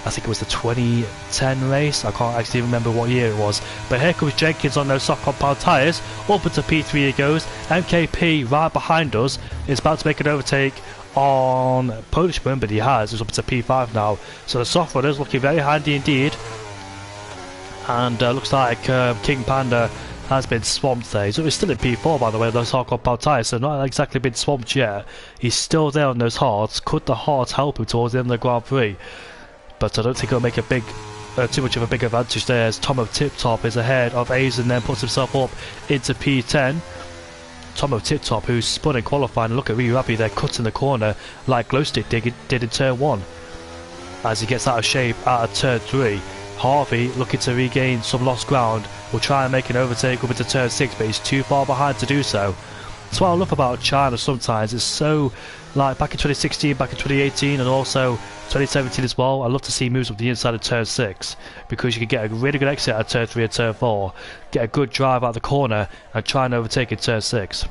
I think it was the 2010 race, I can't actually remember what year it was. But here comes Jenkins on those soft compound tyres, up into P3 he goes. MKP right behind us is about to make an overtake on Polishman, but he's up to P5 now. So the soft runners looking very handy indeed. And looks like King Panda has been swamped there. He's still in P4 by the way, those hard compound tyres, so not exactly been swamped yet. He's still there on those hards. Could the hards help him towards the end of the Grand Prix? But I don't think it'll make a too much of a big advantage there, as Tom of Tip Top is ahead of A's and then puts himself up into P10. Tom of Tip Top, who's spun in qualifying, and look at Wee Rabbi there cutting the corner like Glowstick did in turn 1 as he gets out of shape out of turn 3. Harvey looking to regain some lost ground, will try and make an overtake up into turn 6, but he's too far behind to do so. That's what I love about China sometimes. It's so, like back in 2016, back in 2018, and also 2017 as well. I love to see moves up the inside of turn 6 because you can get a really good exit at turn 3 and turn 4, get a good drive out of the corner, and try and overtake in turn 6.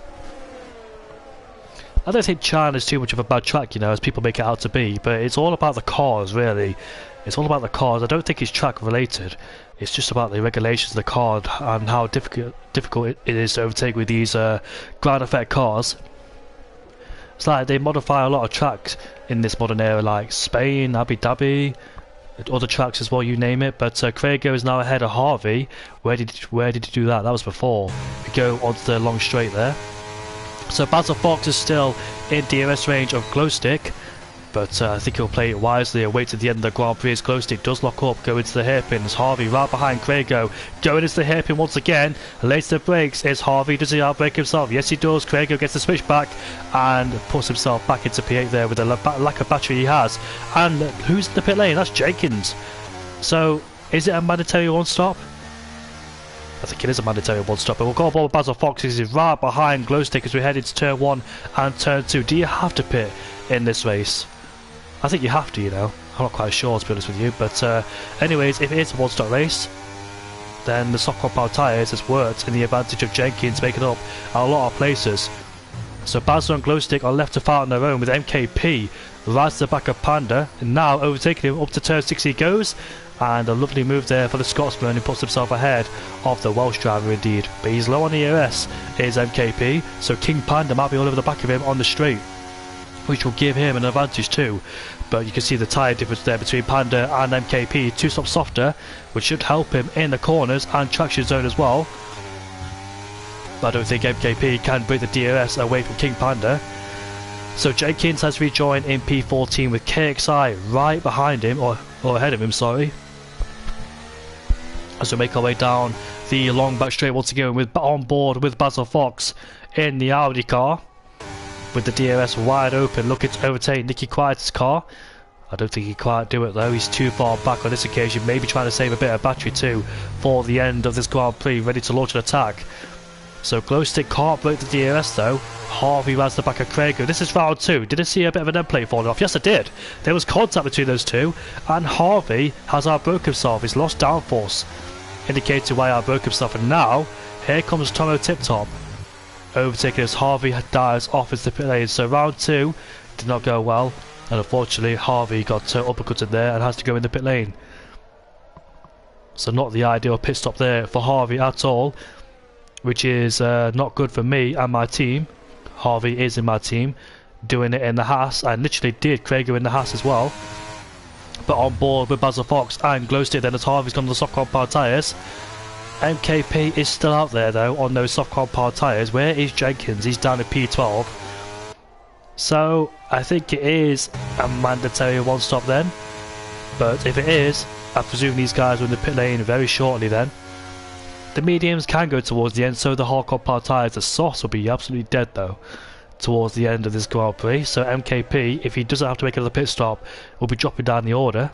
I don't think China's too much of a bad track, you know, as people make it out to be, but it's all about the cars, really. It's all about the cars. I don't think it's track related. It's just about the regulations of the car and how difficult it is to overtake with these ground effect cars. It's like they modify a lot of tracks in this modern era, like Spain, Abu Dhabi, other tracks as well, you name it. But Craigo is now ahead of Harvey. Where did he do that? That was before. We go onto the long straight there. So Basil Fox is still in DRS range of Glowstick, but I think he'll play it wisely and wait to the end of the Grand Prix as Glowstick does lock up, go into the hairpins. Harvey right behind Craigo, going into the hairpin once again. Later brakes is Harvey. Does he outbrake himself? Yes, he does. Craigo gets the switch back and puts himself back into P8 there with the lack of battery he has. And who's in the pit lane? That's Jenkins. So is it a mandatory one stop? I think it is a mandatory one stop, but we'll go on board with Basil Fox. He's right behind Glowstick as we head into turn 1 and turn 2. Do you have to pit in this race? I think you have to, you know. I'm not quite sure, to be honest with you, but anyways, if it is a one stop race, then the soft compound tyres has worked in the advantage of Jenkins making up a lot of places. So Basil and Glowstick are left to fight on their own with MKP right to the back of Panda, and now overtaking him up to turn 6 he goes. And a lovely move there for the Scotsman, who puts himself ahead of the Welsh driver indeed. But he's low on the EOS, is MKP, so King Panda might be all over the back of him on the straight, which will give him an advantage too. But you can see the tyre difference there between Panda and MKP, 2 stops softer, which should help him in the corners and traction zone as well. But I don't think MKP can break the DRS away from King Panda. So Jenkins has rejoined in P14 with KXI right behind him, or ahead of him, sorry. As we make our way down the long back straight once again with on board with Basil Fox in the Audi car, with the DRS wide open, looking to overtake Nicky Quiet's car. I don't think he quite do it though. He's too far back on this occasion, maybe trying to save a bit of battery too for the end of this Grand Prix, ready to launch an attack. So Glowstick can't break the DRS though. Harvey runs the back of Craigo. This is round 2. Did I see a bit of an end plate falling off? Yes, I did. There was contact between those two, and Harvey has outbroke himself. He's lost downforce, indicating why he outbroke himself. And now, here comes Tomo Tip Top, overtaking as Harvey dives off into the pit lane. So round 2 did not go well, and unfortunately Harvey got uppercutted there and has to go in the pit lane. So not the ideal pit stop there for Harvey at all, which is not good for me and my team. Harvey is in my team, doing it in the Haas, and literally did Craigo in the Haas as well. But on board with Basil Fox and Glowstick then, as Harvey's gone on the soft compound tyres. MKP is still out there though on those soft compound tyres. Where is Jenkins? He's down to P12. So I think it is a mandatory one stop then. But if it is, I presume these guys are in the pit lane very shortly then. The mediums can go towards the end, so the hard compound tyres. The softs will be absolutely dead though towards the end of this Grand Prix. So MKP, if he doesn't have to make another pit stop, will be dropping down the order.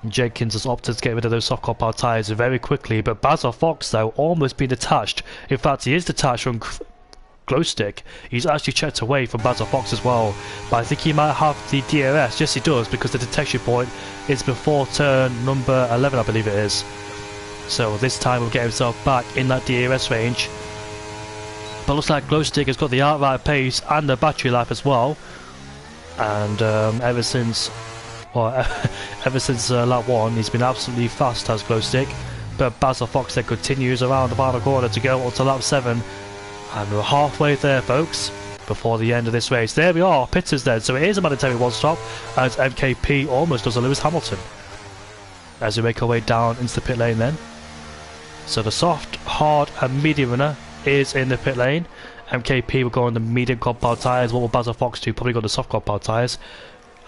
Jenkins has opted to get rid of those soft compound tyres very quickly, but Basil Fox though almost been detached. In fact, he is detached from Glowstick. He's actually checked away from Basil Fox as well, but I think he might have the DRS. Yes, he does, because the detection point is before turn number 11, I believe it is. So this time he'll get himself back in that DRS range. But looks like Glowstick has got the outright pace and the battery life as well. And ever since lap 1, he's been absolutely fast as Glowstick. But Basil Fox then continues around the final corner to go up to lap 7. And we're halfway there, folks, before the end of this race. There we are, pitters then. So it is a mandatory one stop, as MKP almost does a Lewis Hamilton. As we make our way down into the pit lane then. So the soft, hard and medium runner is in the pit lane. MKP will go on the medium compound tyres. What will Basil Fox do? Probably go on the soft compound tyres.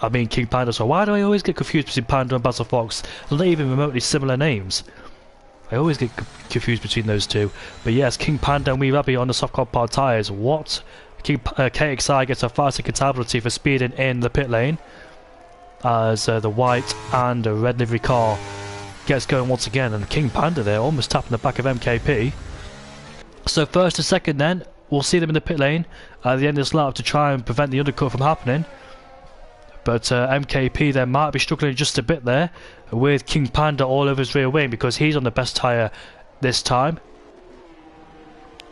I mean King Panda, so why do I always get confused between Panda and Basil Fox? They're not even remotely similar names. I always get confused between those two. But yes, King Panda and Wee Rabby on the soft compound tyres. What? KXI gets a 5-second time penalty for speeding in the pit lane, as the white and the red livery car gets going once again, and King Panda there almost tapping the back of MKP. So first and second then, we'll see them in the pit lane at the end of this lap to try and prevent the undercut from happening. But MKP there might be struggling just a bit there with King Panda all over his rear wing because he's on the best tyre this time.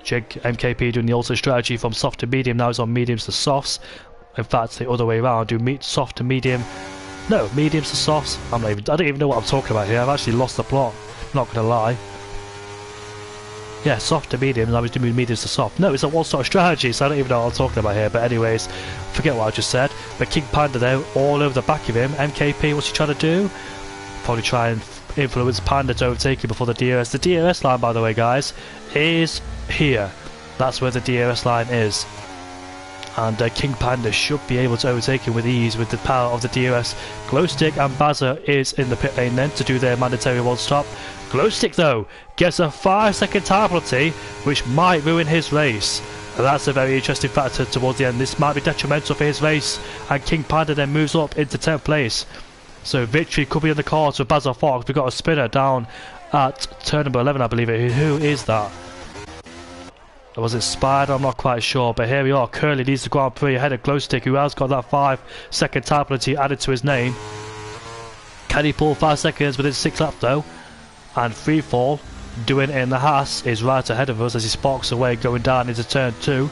MKP doing the alternate strategy from soft to medium, now he's on mediums to softs. In fact, the other way around, do soft to medium. No, mediums to softs. I don't even know what I'm talking about here. I've actually lost the plot. Not gonna lie. Yeah, soft to mediums. I was doing mediums to soft. No, it's a one-sort of strategy, so I don't even know what I'm talking about here. But anyways, forget what I just said. But King Panda there, all over the back of him. MKP, what's he trying to do? Probably try and influence Panda to overtake him before the DRS. The DRS line, by the way, guys, is here. That's where the DRS line is. And King Panda should be able to overtake him with ease with the power of the DRS. Glowstick and Bazza is in the pit lane then to do their mandatory one stop. Glowstick though gets a 5-second time penalty which might ruin his race. That's a very interesting factor towards the end. This might be detrimental for his race, and King Panda then moves up into 10th place. So victory could be in the cards for Bazza Fox. We've got a spinner down at turn number 11, I believe it. Who is that? Was it Spider? I'm not quite sure, but here we are. Curly leads the Grand Prix ahead of Glowstick, who has got that 5-second time penalty added to his name. Can he pull 5 seconds within 6 laps though? And Freefall, doing it in the Haas, is right ahead of us as he sparks away going down into turn 2.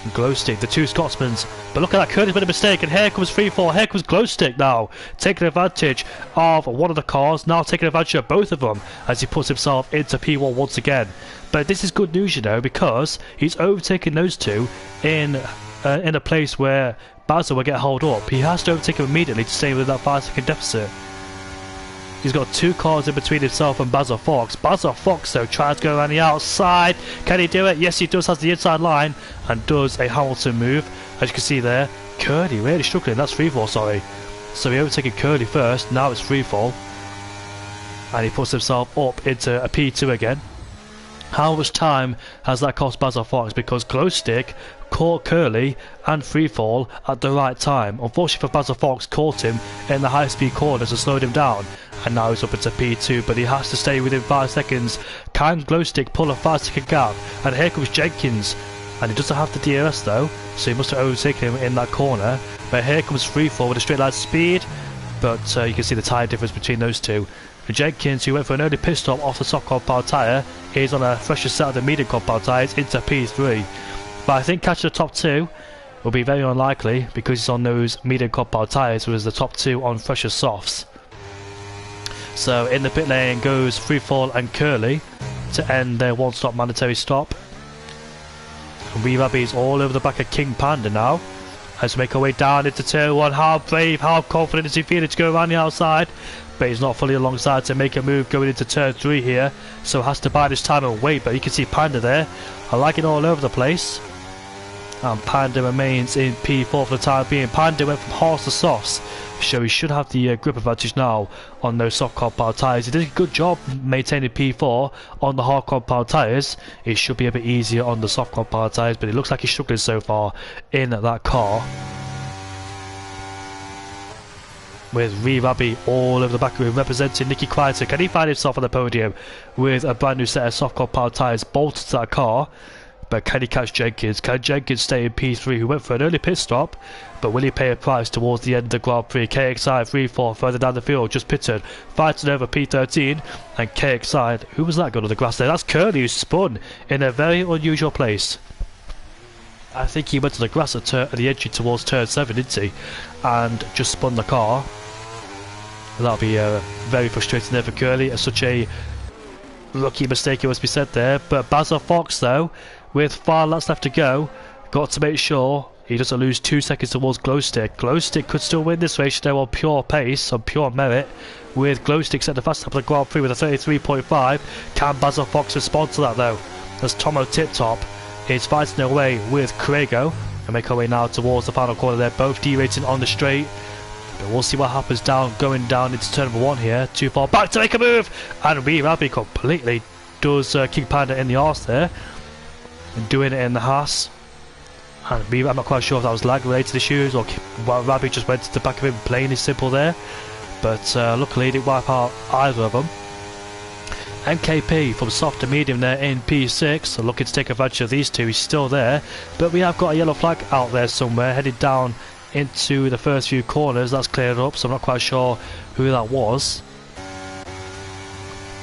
Glowstick, the two Scotsmen. But look at that, Curly's made a mistake, and here comes Freefall, here comes Glowstick now, taking advantage of one of the cars, now taking advantage of both of them as he puts himself into P1 once again. But this is good news, you know, because he's overtaken those two in a place where Bazza will get held up. He has to overtake him immediately to stay within that 5-second deficit. He's got 2 cars in between himself and Bazza Fox. Bazza Fox though tries to go around the outside. Can he do it? Yes, he does. Has the inside line and does a Hamilton move. As you can see there, Curly really struggling. That's Freefall, sorry. So he overtaken Curly first. Now it's Freefall, and he puts himself up into a P2 again. How much time has that cost Bazza Fox? Because Glowstick caught Curly and Freefall at the right time. Unfortunately for Bazza Fox, caught him in the high-speed corners and slowed him down. And now he's up into P2, but he has to stay within 5 seconds. Can Glowstick pull a 5-second gap? And here comes Jenkins. And he doesn't have the DRS though, so he must have overtaken him in that corner. But here comes Freefall with a straight line speed. But you can see the tyre difference between those two. Jenkins, who went for an early pit stop off the soft compound tyre, is on a fresher set of the medium compound tyres into P3. But I think catching the top 2 will be very unlikely because he's on those medium compound tyres, whereas the top 2 on fresher softs. So in the pit lane goes Freefall and Curly to end their one-stop mandatory stop. Wee Rabbi's all over the back of King Panda now as we make our way down into turn 1. How brave, how confident is he feeling to go around the outside? But he's not fully alongside to make a move going into turn 3 here, so has to bide his time and wait. But you can see Panda there, I like it all over the place. And Panda remains in P4 for the time being. Panda went from hards to softs, so he should have the grip advantage now on those soft compound tyres. He did a good job maintaining P4 on the hard compound tyres. It should be a bit easier on the soft compound tyres, but it looks like he's struggling so far in that car. With Wee Rabbi all over the back of him representing Nicky Kreiter. Can he find himself on the podium with a brand new set of soft compound tyres bolted to that car? But can he catch Jenkins? Can Jenkins stay in P3, who went for an early pit stop? But will he pay a price towards the end of the Grand Prix? KXI 3-4 further down the field, just pitted, fighting over P13. And KXI, who was that going on the grass there? That's Curly, who spun in a very unusual place. I think he went to the grass at the entry towards turn 7, didn't he? And just spun the car. That'll be very frustrating there for Curly. It's such a lucky mistake, it must be said there. But Bazza Fox, though, with 5 laps left to go, got to make sure he doesn't lose 2 seconds towards Glowstick. Glowstick could still win this race, you know, on pure pace, on pure merit. With Glowstick set the fastest lap of the Grand Prix with a 33.5. Can Bazza Fox respond to that, though? As Tomo Tip Top is fighting their way with Craigo. And make our way now towards the final corner. They're both derating on the straight. But we'll see what happens going down into turn number 1 here. Too far back to make a move. And Wee Rabbi completely does King Panda in the arse there. And doing it in the Haas. And I'm not quite sure if that was lag related issues or Rabbi just went to the back of him, plain and simple there. But luckily he didn't wipe out either of them. MKP from soft to medium there in P6, so looking to take advantage of these two. He's still there, but we have got a yellow flag out there somewhere, headed down into the first few corners. That's cleared up, so I'm not quite sure who that was.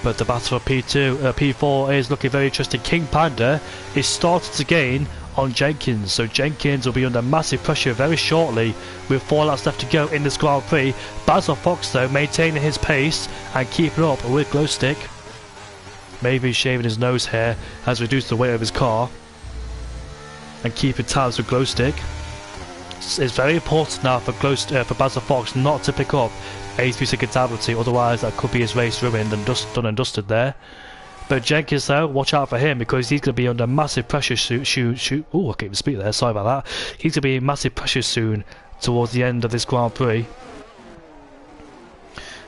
But the battle for P4 is looking very interesting. King Panda is starting to gain on Jenkins, so Jenkins will be under massive pressure very shortly with 4 laps left to go in this Grand Prix. Basil Fox though maintaining his pace and keeping up with Glowstick. Maybe shaving his nose hair has reduced the weight of his car and keeping tabs with Glowstick. It's very important now for Basil Fox not to pick up a 3-second penalty, otherwise that could be his race ruined and done and dusted there. But Jenkins though, watch out for him because he's going to be under massive pressure shoot. Oh, I can't even speak there, sorry about that. He's going to be in massive pressure soon towards the end of this Grand Prix.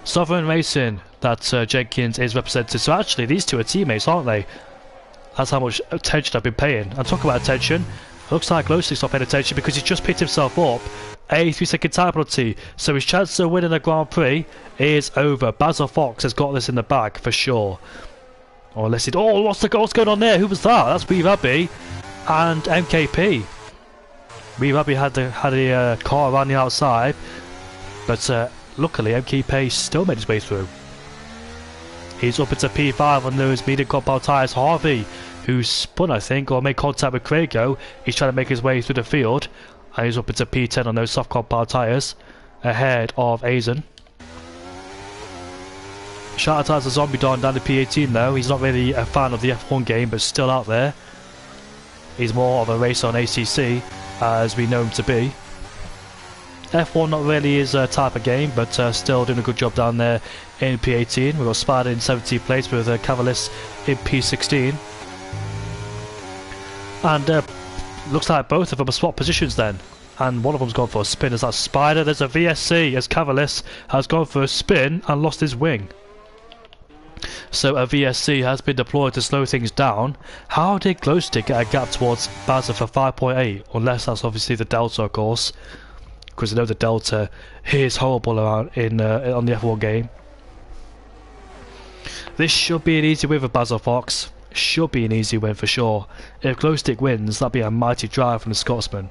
Sovereign Racing, that Jenkins is represented. So actually these two are teammates, aren't they? That's how much attention I've been paying. And talk about attention, looks like Glowstick's not paying attention because he's just picked himself up a 3-second time penalty. So his chance of winning the Grand Prix is over. Basil Fox has got this in the bag for sure. Or unless it... Oh, what's going on there? Who was that? That's Wee Rabby and MKP. Wee Rabby had a car around the outside, but luckily MKP still made his way through. He's up into P5 on those medium compound tyres. Harvey, who spun I think or made contact with Craigo, he's trying to make his way through the field, and he's up into P10 on those soft compound tyres ahead of Azen. Shout out to Zombie Don down to P18 though. He's not really a fan of the F1 game, but still out there. He's more of a racer on ACC, as we know him to be. F1 not really his type of game, but still doing a good job down there in P18. We've got Spider in 17th place with Cavalis in P16. And looks like both of them are swapped positions then. And one of them's gone for a spin as that Spider. There's a VSC as Cavalis has gone for a spin and lost his wing. So a VSC has been deployed to slow things down. How did Glowstick get a gap towards Basil for 5.8? Unless that's obviously the Delta, of course. Because I know the Delta is horrible around on the F1 game. This should be an easy win for Basil Fox. Should be an easy win for sure. If Glowstick wins, that'd be a mighty drive from the Scotsman.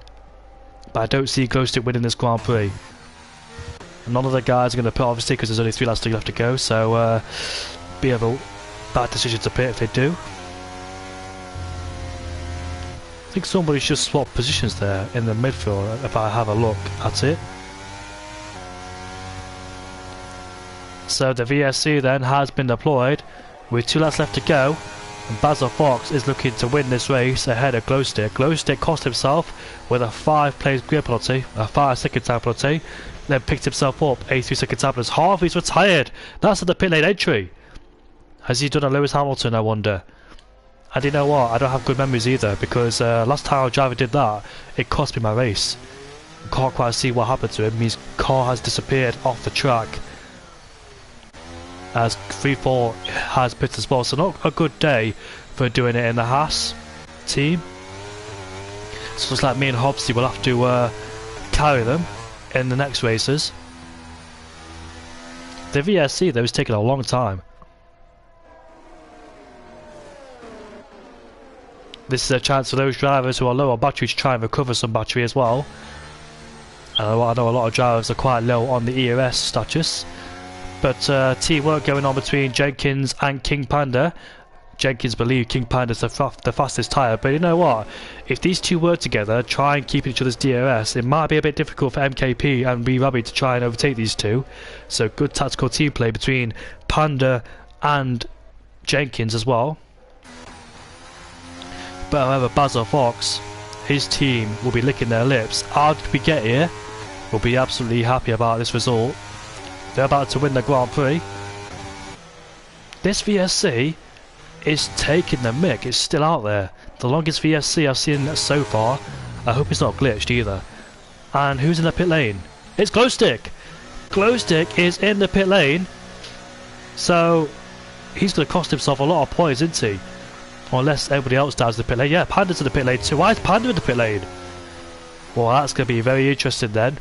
But I don't see Glowstick winning this Grand Prix. None of the guys are going to pit obviously because there's only 3 laps left to go. So be a bad decision to pit if they do. I think somebody's just swapped positions there in the midfield if I have a look at it. So the VSC then has been deployed with 2 laps left to go, and Basil Fox is looking to win this race ahead of Glowstick. Glowstick cost himself with a 5-place grid penalty, a 5-second time penalty, then picked himself up a 3-second time penalty. Harvey's retired. That's at the pit lane entry. Has he done a Lewis Hamilton, I wonder? And you know what, I don't have good memories either, because last time our driver did that, it cost me my race. Can't quite see what happened to him. His car has disappeared off the track, as 3-4 has pitted as well. So not a good day for doing it in the Haas team. So it's like me and Hobbsy will have to carry them in the next races. The VSC though is taking a long time. This is a chance for those drivers who are low on battery to try and recover some battery as well. I know a lot of drivers are quite low on the ERS status. But teamwork going on between Jenkins and King Panda. Jenkins believes King Panda's the fastest tyre, but you know what? If these two work together, try and keep each other's DRS, it might be a bit difficult for MKP and Wee Rabby to try and overtake these two. So good tactical team play between Panda and Jenkins as well. But however, Basil Fox, his team will be licking their lips. How did we get here? We'll be absolutely happy about this result. They're about to win the Grand Prix. This VSC is taking the mick. It's still out there. The longest VSC I've seen so far. I hope it's not glitched either. And who's in the pit lane? It's Glowstick! Glowstick is in the pit lane. So he's going to cost himself a lot of points, isn't he? Unless everybody else dies in the pit lane. Yeah, Panda's in the pit lane too. Why is Panda in the pit lane? Well, that's going to be very interesting then.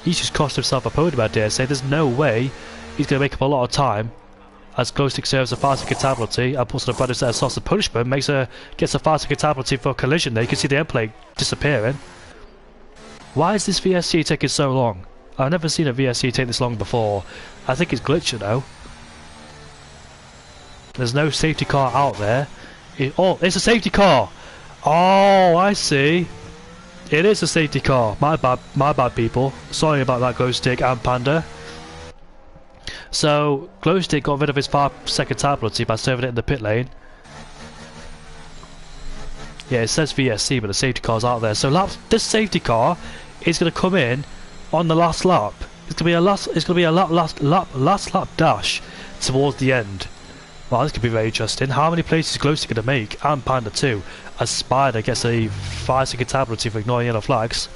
He's just cost himself a podium, I dare say. There's no way he's going to make up a lot of time as Glowstick serves a 5-second time penalty and puts on a brand new set of softs. The punishment gets a 5-second time penalty for a collision there. You can see the end plate disappearing. Why is this VSC taking so long? I've never seen a VSC take this long before. I think it's glitching though. There's no safety car out there. Oh, it's a safety car! Oh, I see. It is a safety car. My bad people. Sorry about that, Glowstick and Panda. So, Glowstick got rid of his 5-second time penalty by serving it in the pit lane. Yeah, it says VSC, but the safety car's out there. So this safety car is going to come in on the last lap. It's going to be a last lap dash towards the end. Well, this could be very interesting. How many places is Glowstick going to make? And Panda too. As Spider gets a 5-second time penalty for ignoring yellow flags.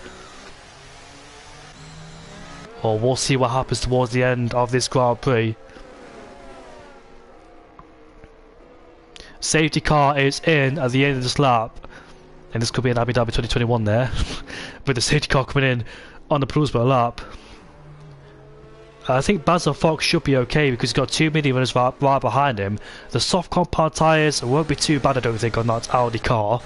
Or we'll see what happens towards the end of this Grand Prix. Safety car is in at the end of this lap. And this could be an Abu Dhabi 2021 there. With the safety car coming in on the Poolsboro lap. I think Basil Fox should be okay because he's got 2 mini runners right behind him. The soft compound tyres won't be too bad, I don't think, on that Audi car.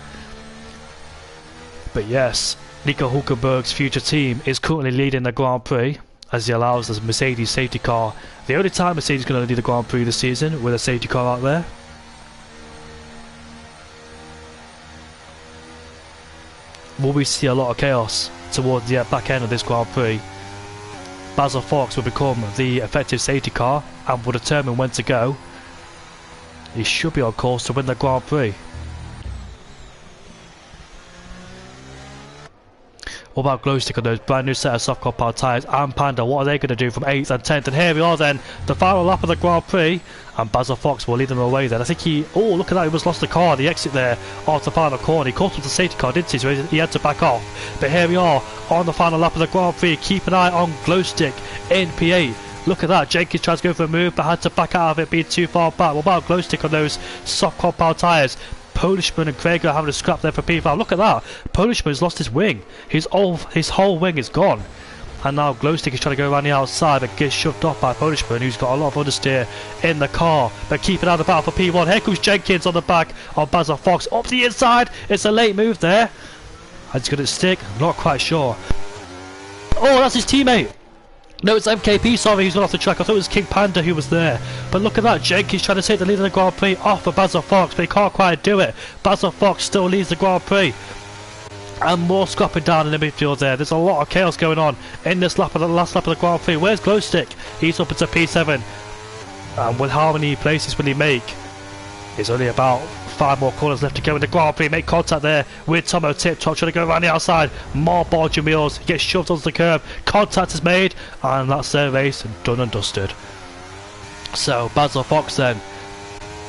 But yes, Nico Hulkenberg's future team is currently leading the Grand Prix as he allows the Mercedes safety car. The only time Mercedes is going to lead the Grand Prix this season with a safety car out there. Will we see a lot of chaos towards the back end of this Grand Prix? Basil Fox will become the effective safety car and will determine when to go. He should be on course to win the Grand Prix. What about Glowstick on those brand new set of soft compound tyres and Panda? What are they going to do from 8th and 10th? And here we are then, the final lap of the Grand Prix. And Basil Fox will lead them away then. I think he... Oh, look at that, he almost lost the car. The exit there off the final corner. He caught up the safety car, didn't he? So he had to back off. But here we are on the final lap of the Grand Prix. Keep an eye on Glowstick in P8. Look at that, Jenkins tries to go for a move but had to back out of it being too far back. What about Glowstick on those soft compound tyres? Polishman and Craig are having a scrap there for P5. Look at that, Polishman's lost his wing. His whole wing is gone. And now Glowstick is trying to go around the outside but gets shoved off by Polishman, who's got a lot of understeer in the car. But keeping out of the battle for P1. Here comes Jenkins on the back of Basil Fox. Up the inside. It's a late move there. And it's going to stick. Not quite sure. Oh, that's his teammate. No, it's MKP, sorry, he's gone off the track. I thought it was King Panda who was there. But look at that, Jenkins trying to take the lead of the Grand Prix off of Basil Fox, but he can't quite do it. Basil Fox still leads the Grand Prix. And more scrapping down in the midfield there. There's a lot of chaos going on in this lap of the last lap of the Grand Prix. Where's Glowstick? He's up into P7. And with how many places will he make? It's only about 5 more corners left to go in the Grand Prix. Make contact there with Tomo Tip Top trying to go around the outside. More Belgian wheels. He gets shoved onto the curb. Contact is made. And that's their race done and dusted. So Basil Fox then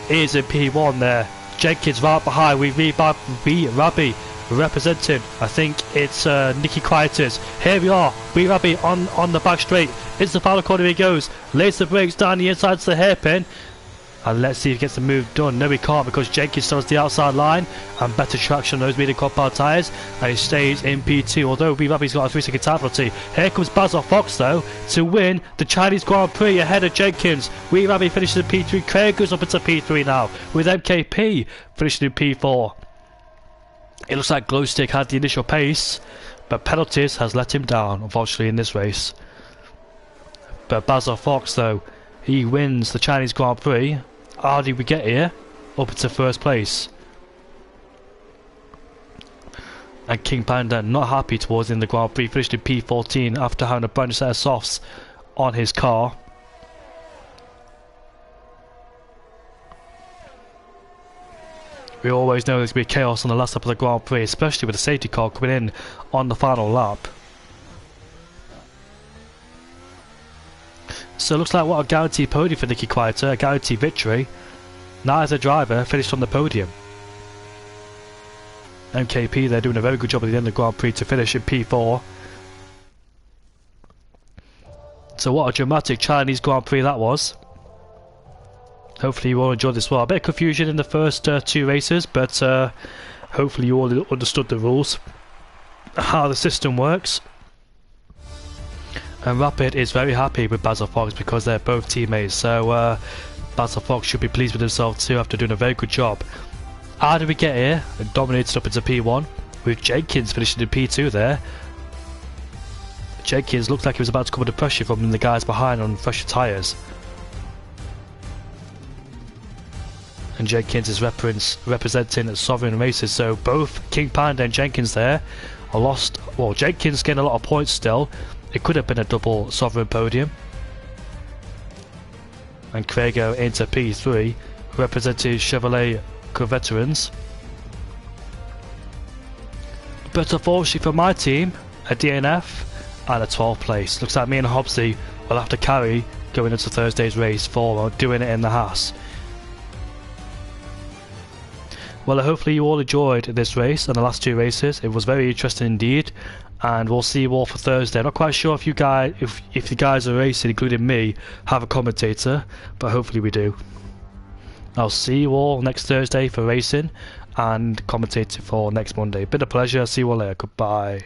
is in P1 there. Jenkins right behind. We Rabbi representing. I think it's Nicky Quieters. Here we are. Rabbi on the back straight. Into the final corner he goes. Lays the brakes down the inside to the hairpin. And let's see if he gets the move done. No, he can't because Jenkins still has the outside line and better traction on those medium compound tyres. And he stays in P2, although Rabbi's got a 3-second time penalty. Here comes Basil Fox though to win the Chinese Grand Prix ahead of Jenkins. Rabbi finishes in P3. Craig goes up into P3 now with MKP finishing in P4. It looks like Glowstick had the initial pace, but penalties has let him down, unfortunately, in this race. But Basil Fox though, he wins the Chinese Grand Prix. How did we get here? Up into first place. And King Panda not happy towards in the Grand Prix, finished in P14 after having a brand new set of softs on his car. We always know there's going to be chaos on the last lap of the Grand Prix, especially with the safety car coming in on the final lap. So it looks like what a guaranteed podium for Nicky Quieter, a guaranteed victory. Neither driver finished on the podium. MKP, they're doing a very good job at the end of the Grand Prix to finish in P4. So what a dramatic Chinese Grand Prix that was. Hopefully you all enjoyed this one. A bit of confusion in the first 2 races, but hopefully you all understood the rules, how the system works. And Rapid is very happy with Basil Fox because they're both teammates. So Basil Fox should be pleased with himself too after doing a very good job. How did we get here? And dominated up into P1 with Jenkins finishing in P2 there. Jenkins looked like he was about to come under pressure from the guys behind on fresher tyres. And Jenkins is representing Sovereign Races, so both King Panda and Jenkins there are lost. Well, Jenkins getting a lot of points still. It could have been a double Sovereign podium. And Craigo into P3, representing Chevrolet Co-Veterans. But unfortunately for my team, a DNF and a 12th place. Looks like me and Hobbsy will have to carry going into Thursday's race for doing it in the Haas. Well, hopefully you all enjoyed this race and the last two races. It was very interesting indeed, and we'll see you all for Thursday. I'm not quite sure if you guys, if the guys are racing, including me, have a commentator, but hopefully we do. I'll see you all next Thursday for racing and commentating for next Monday. Been a pleasure. See you all later. Goodbye.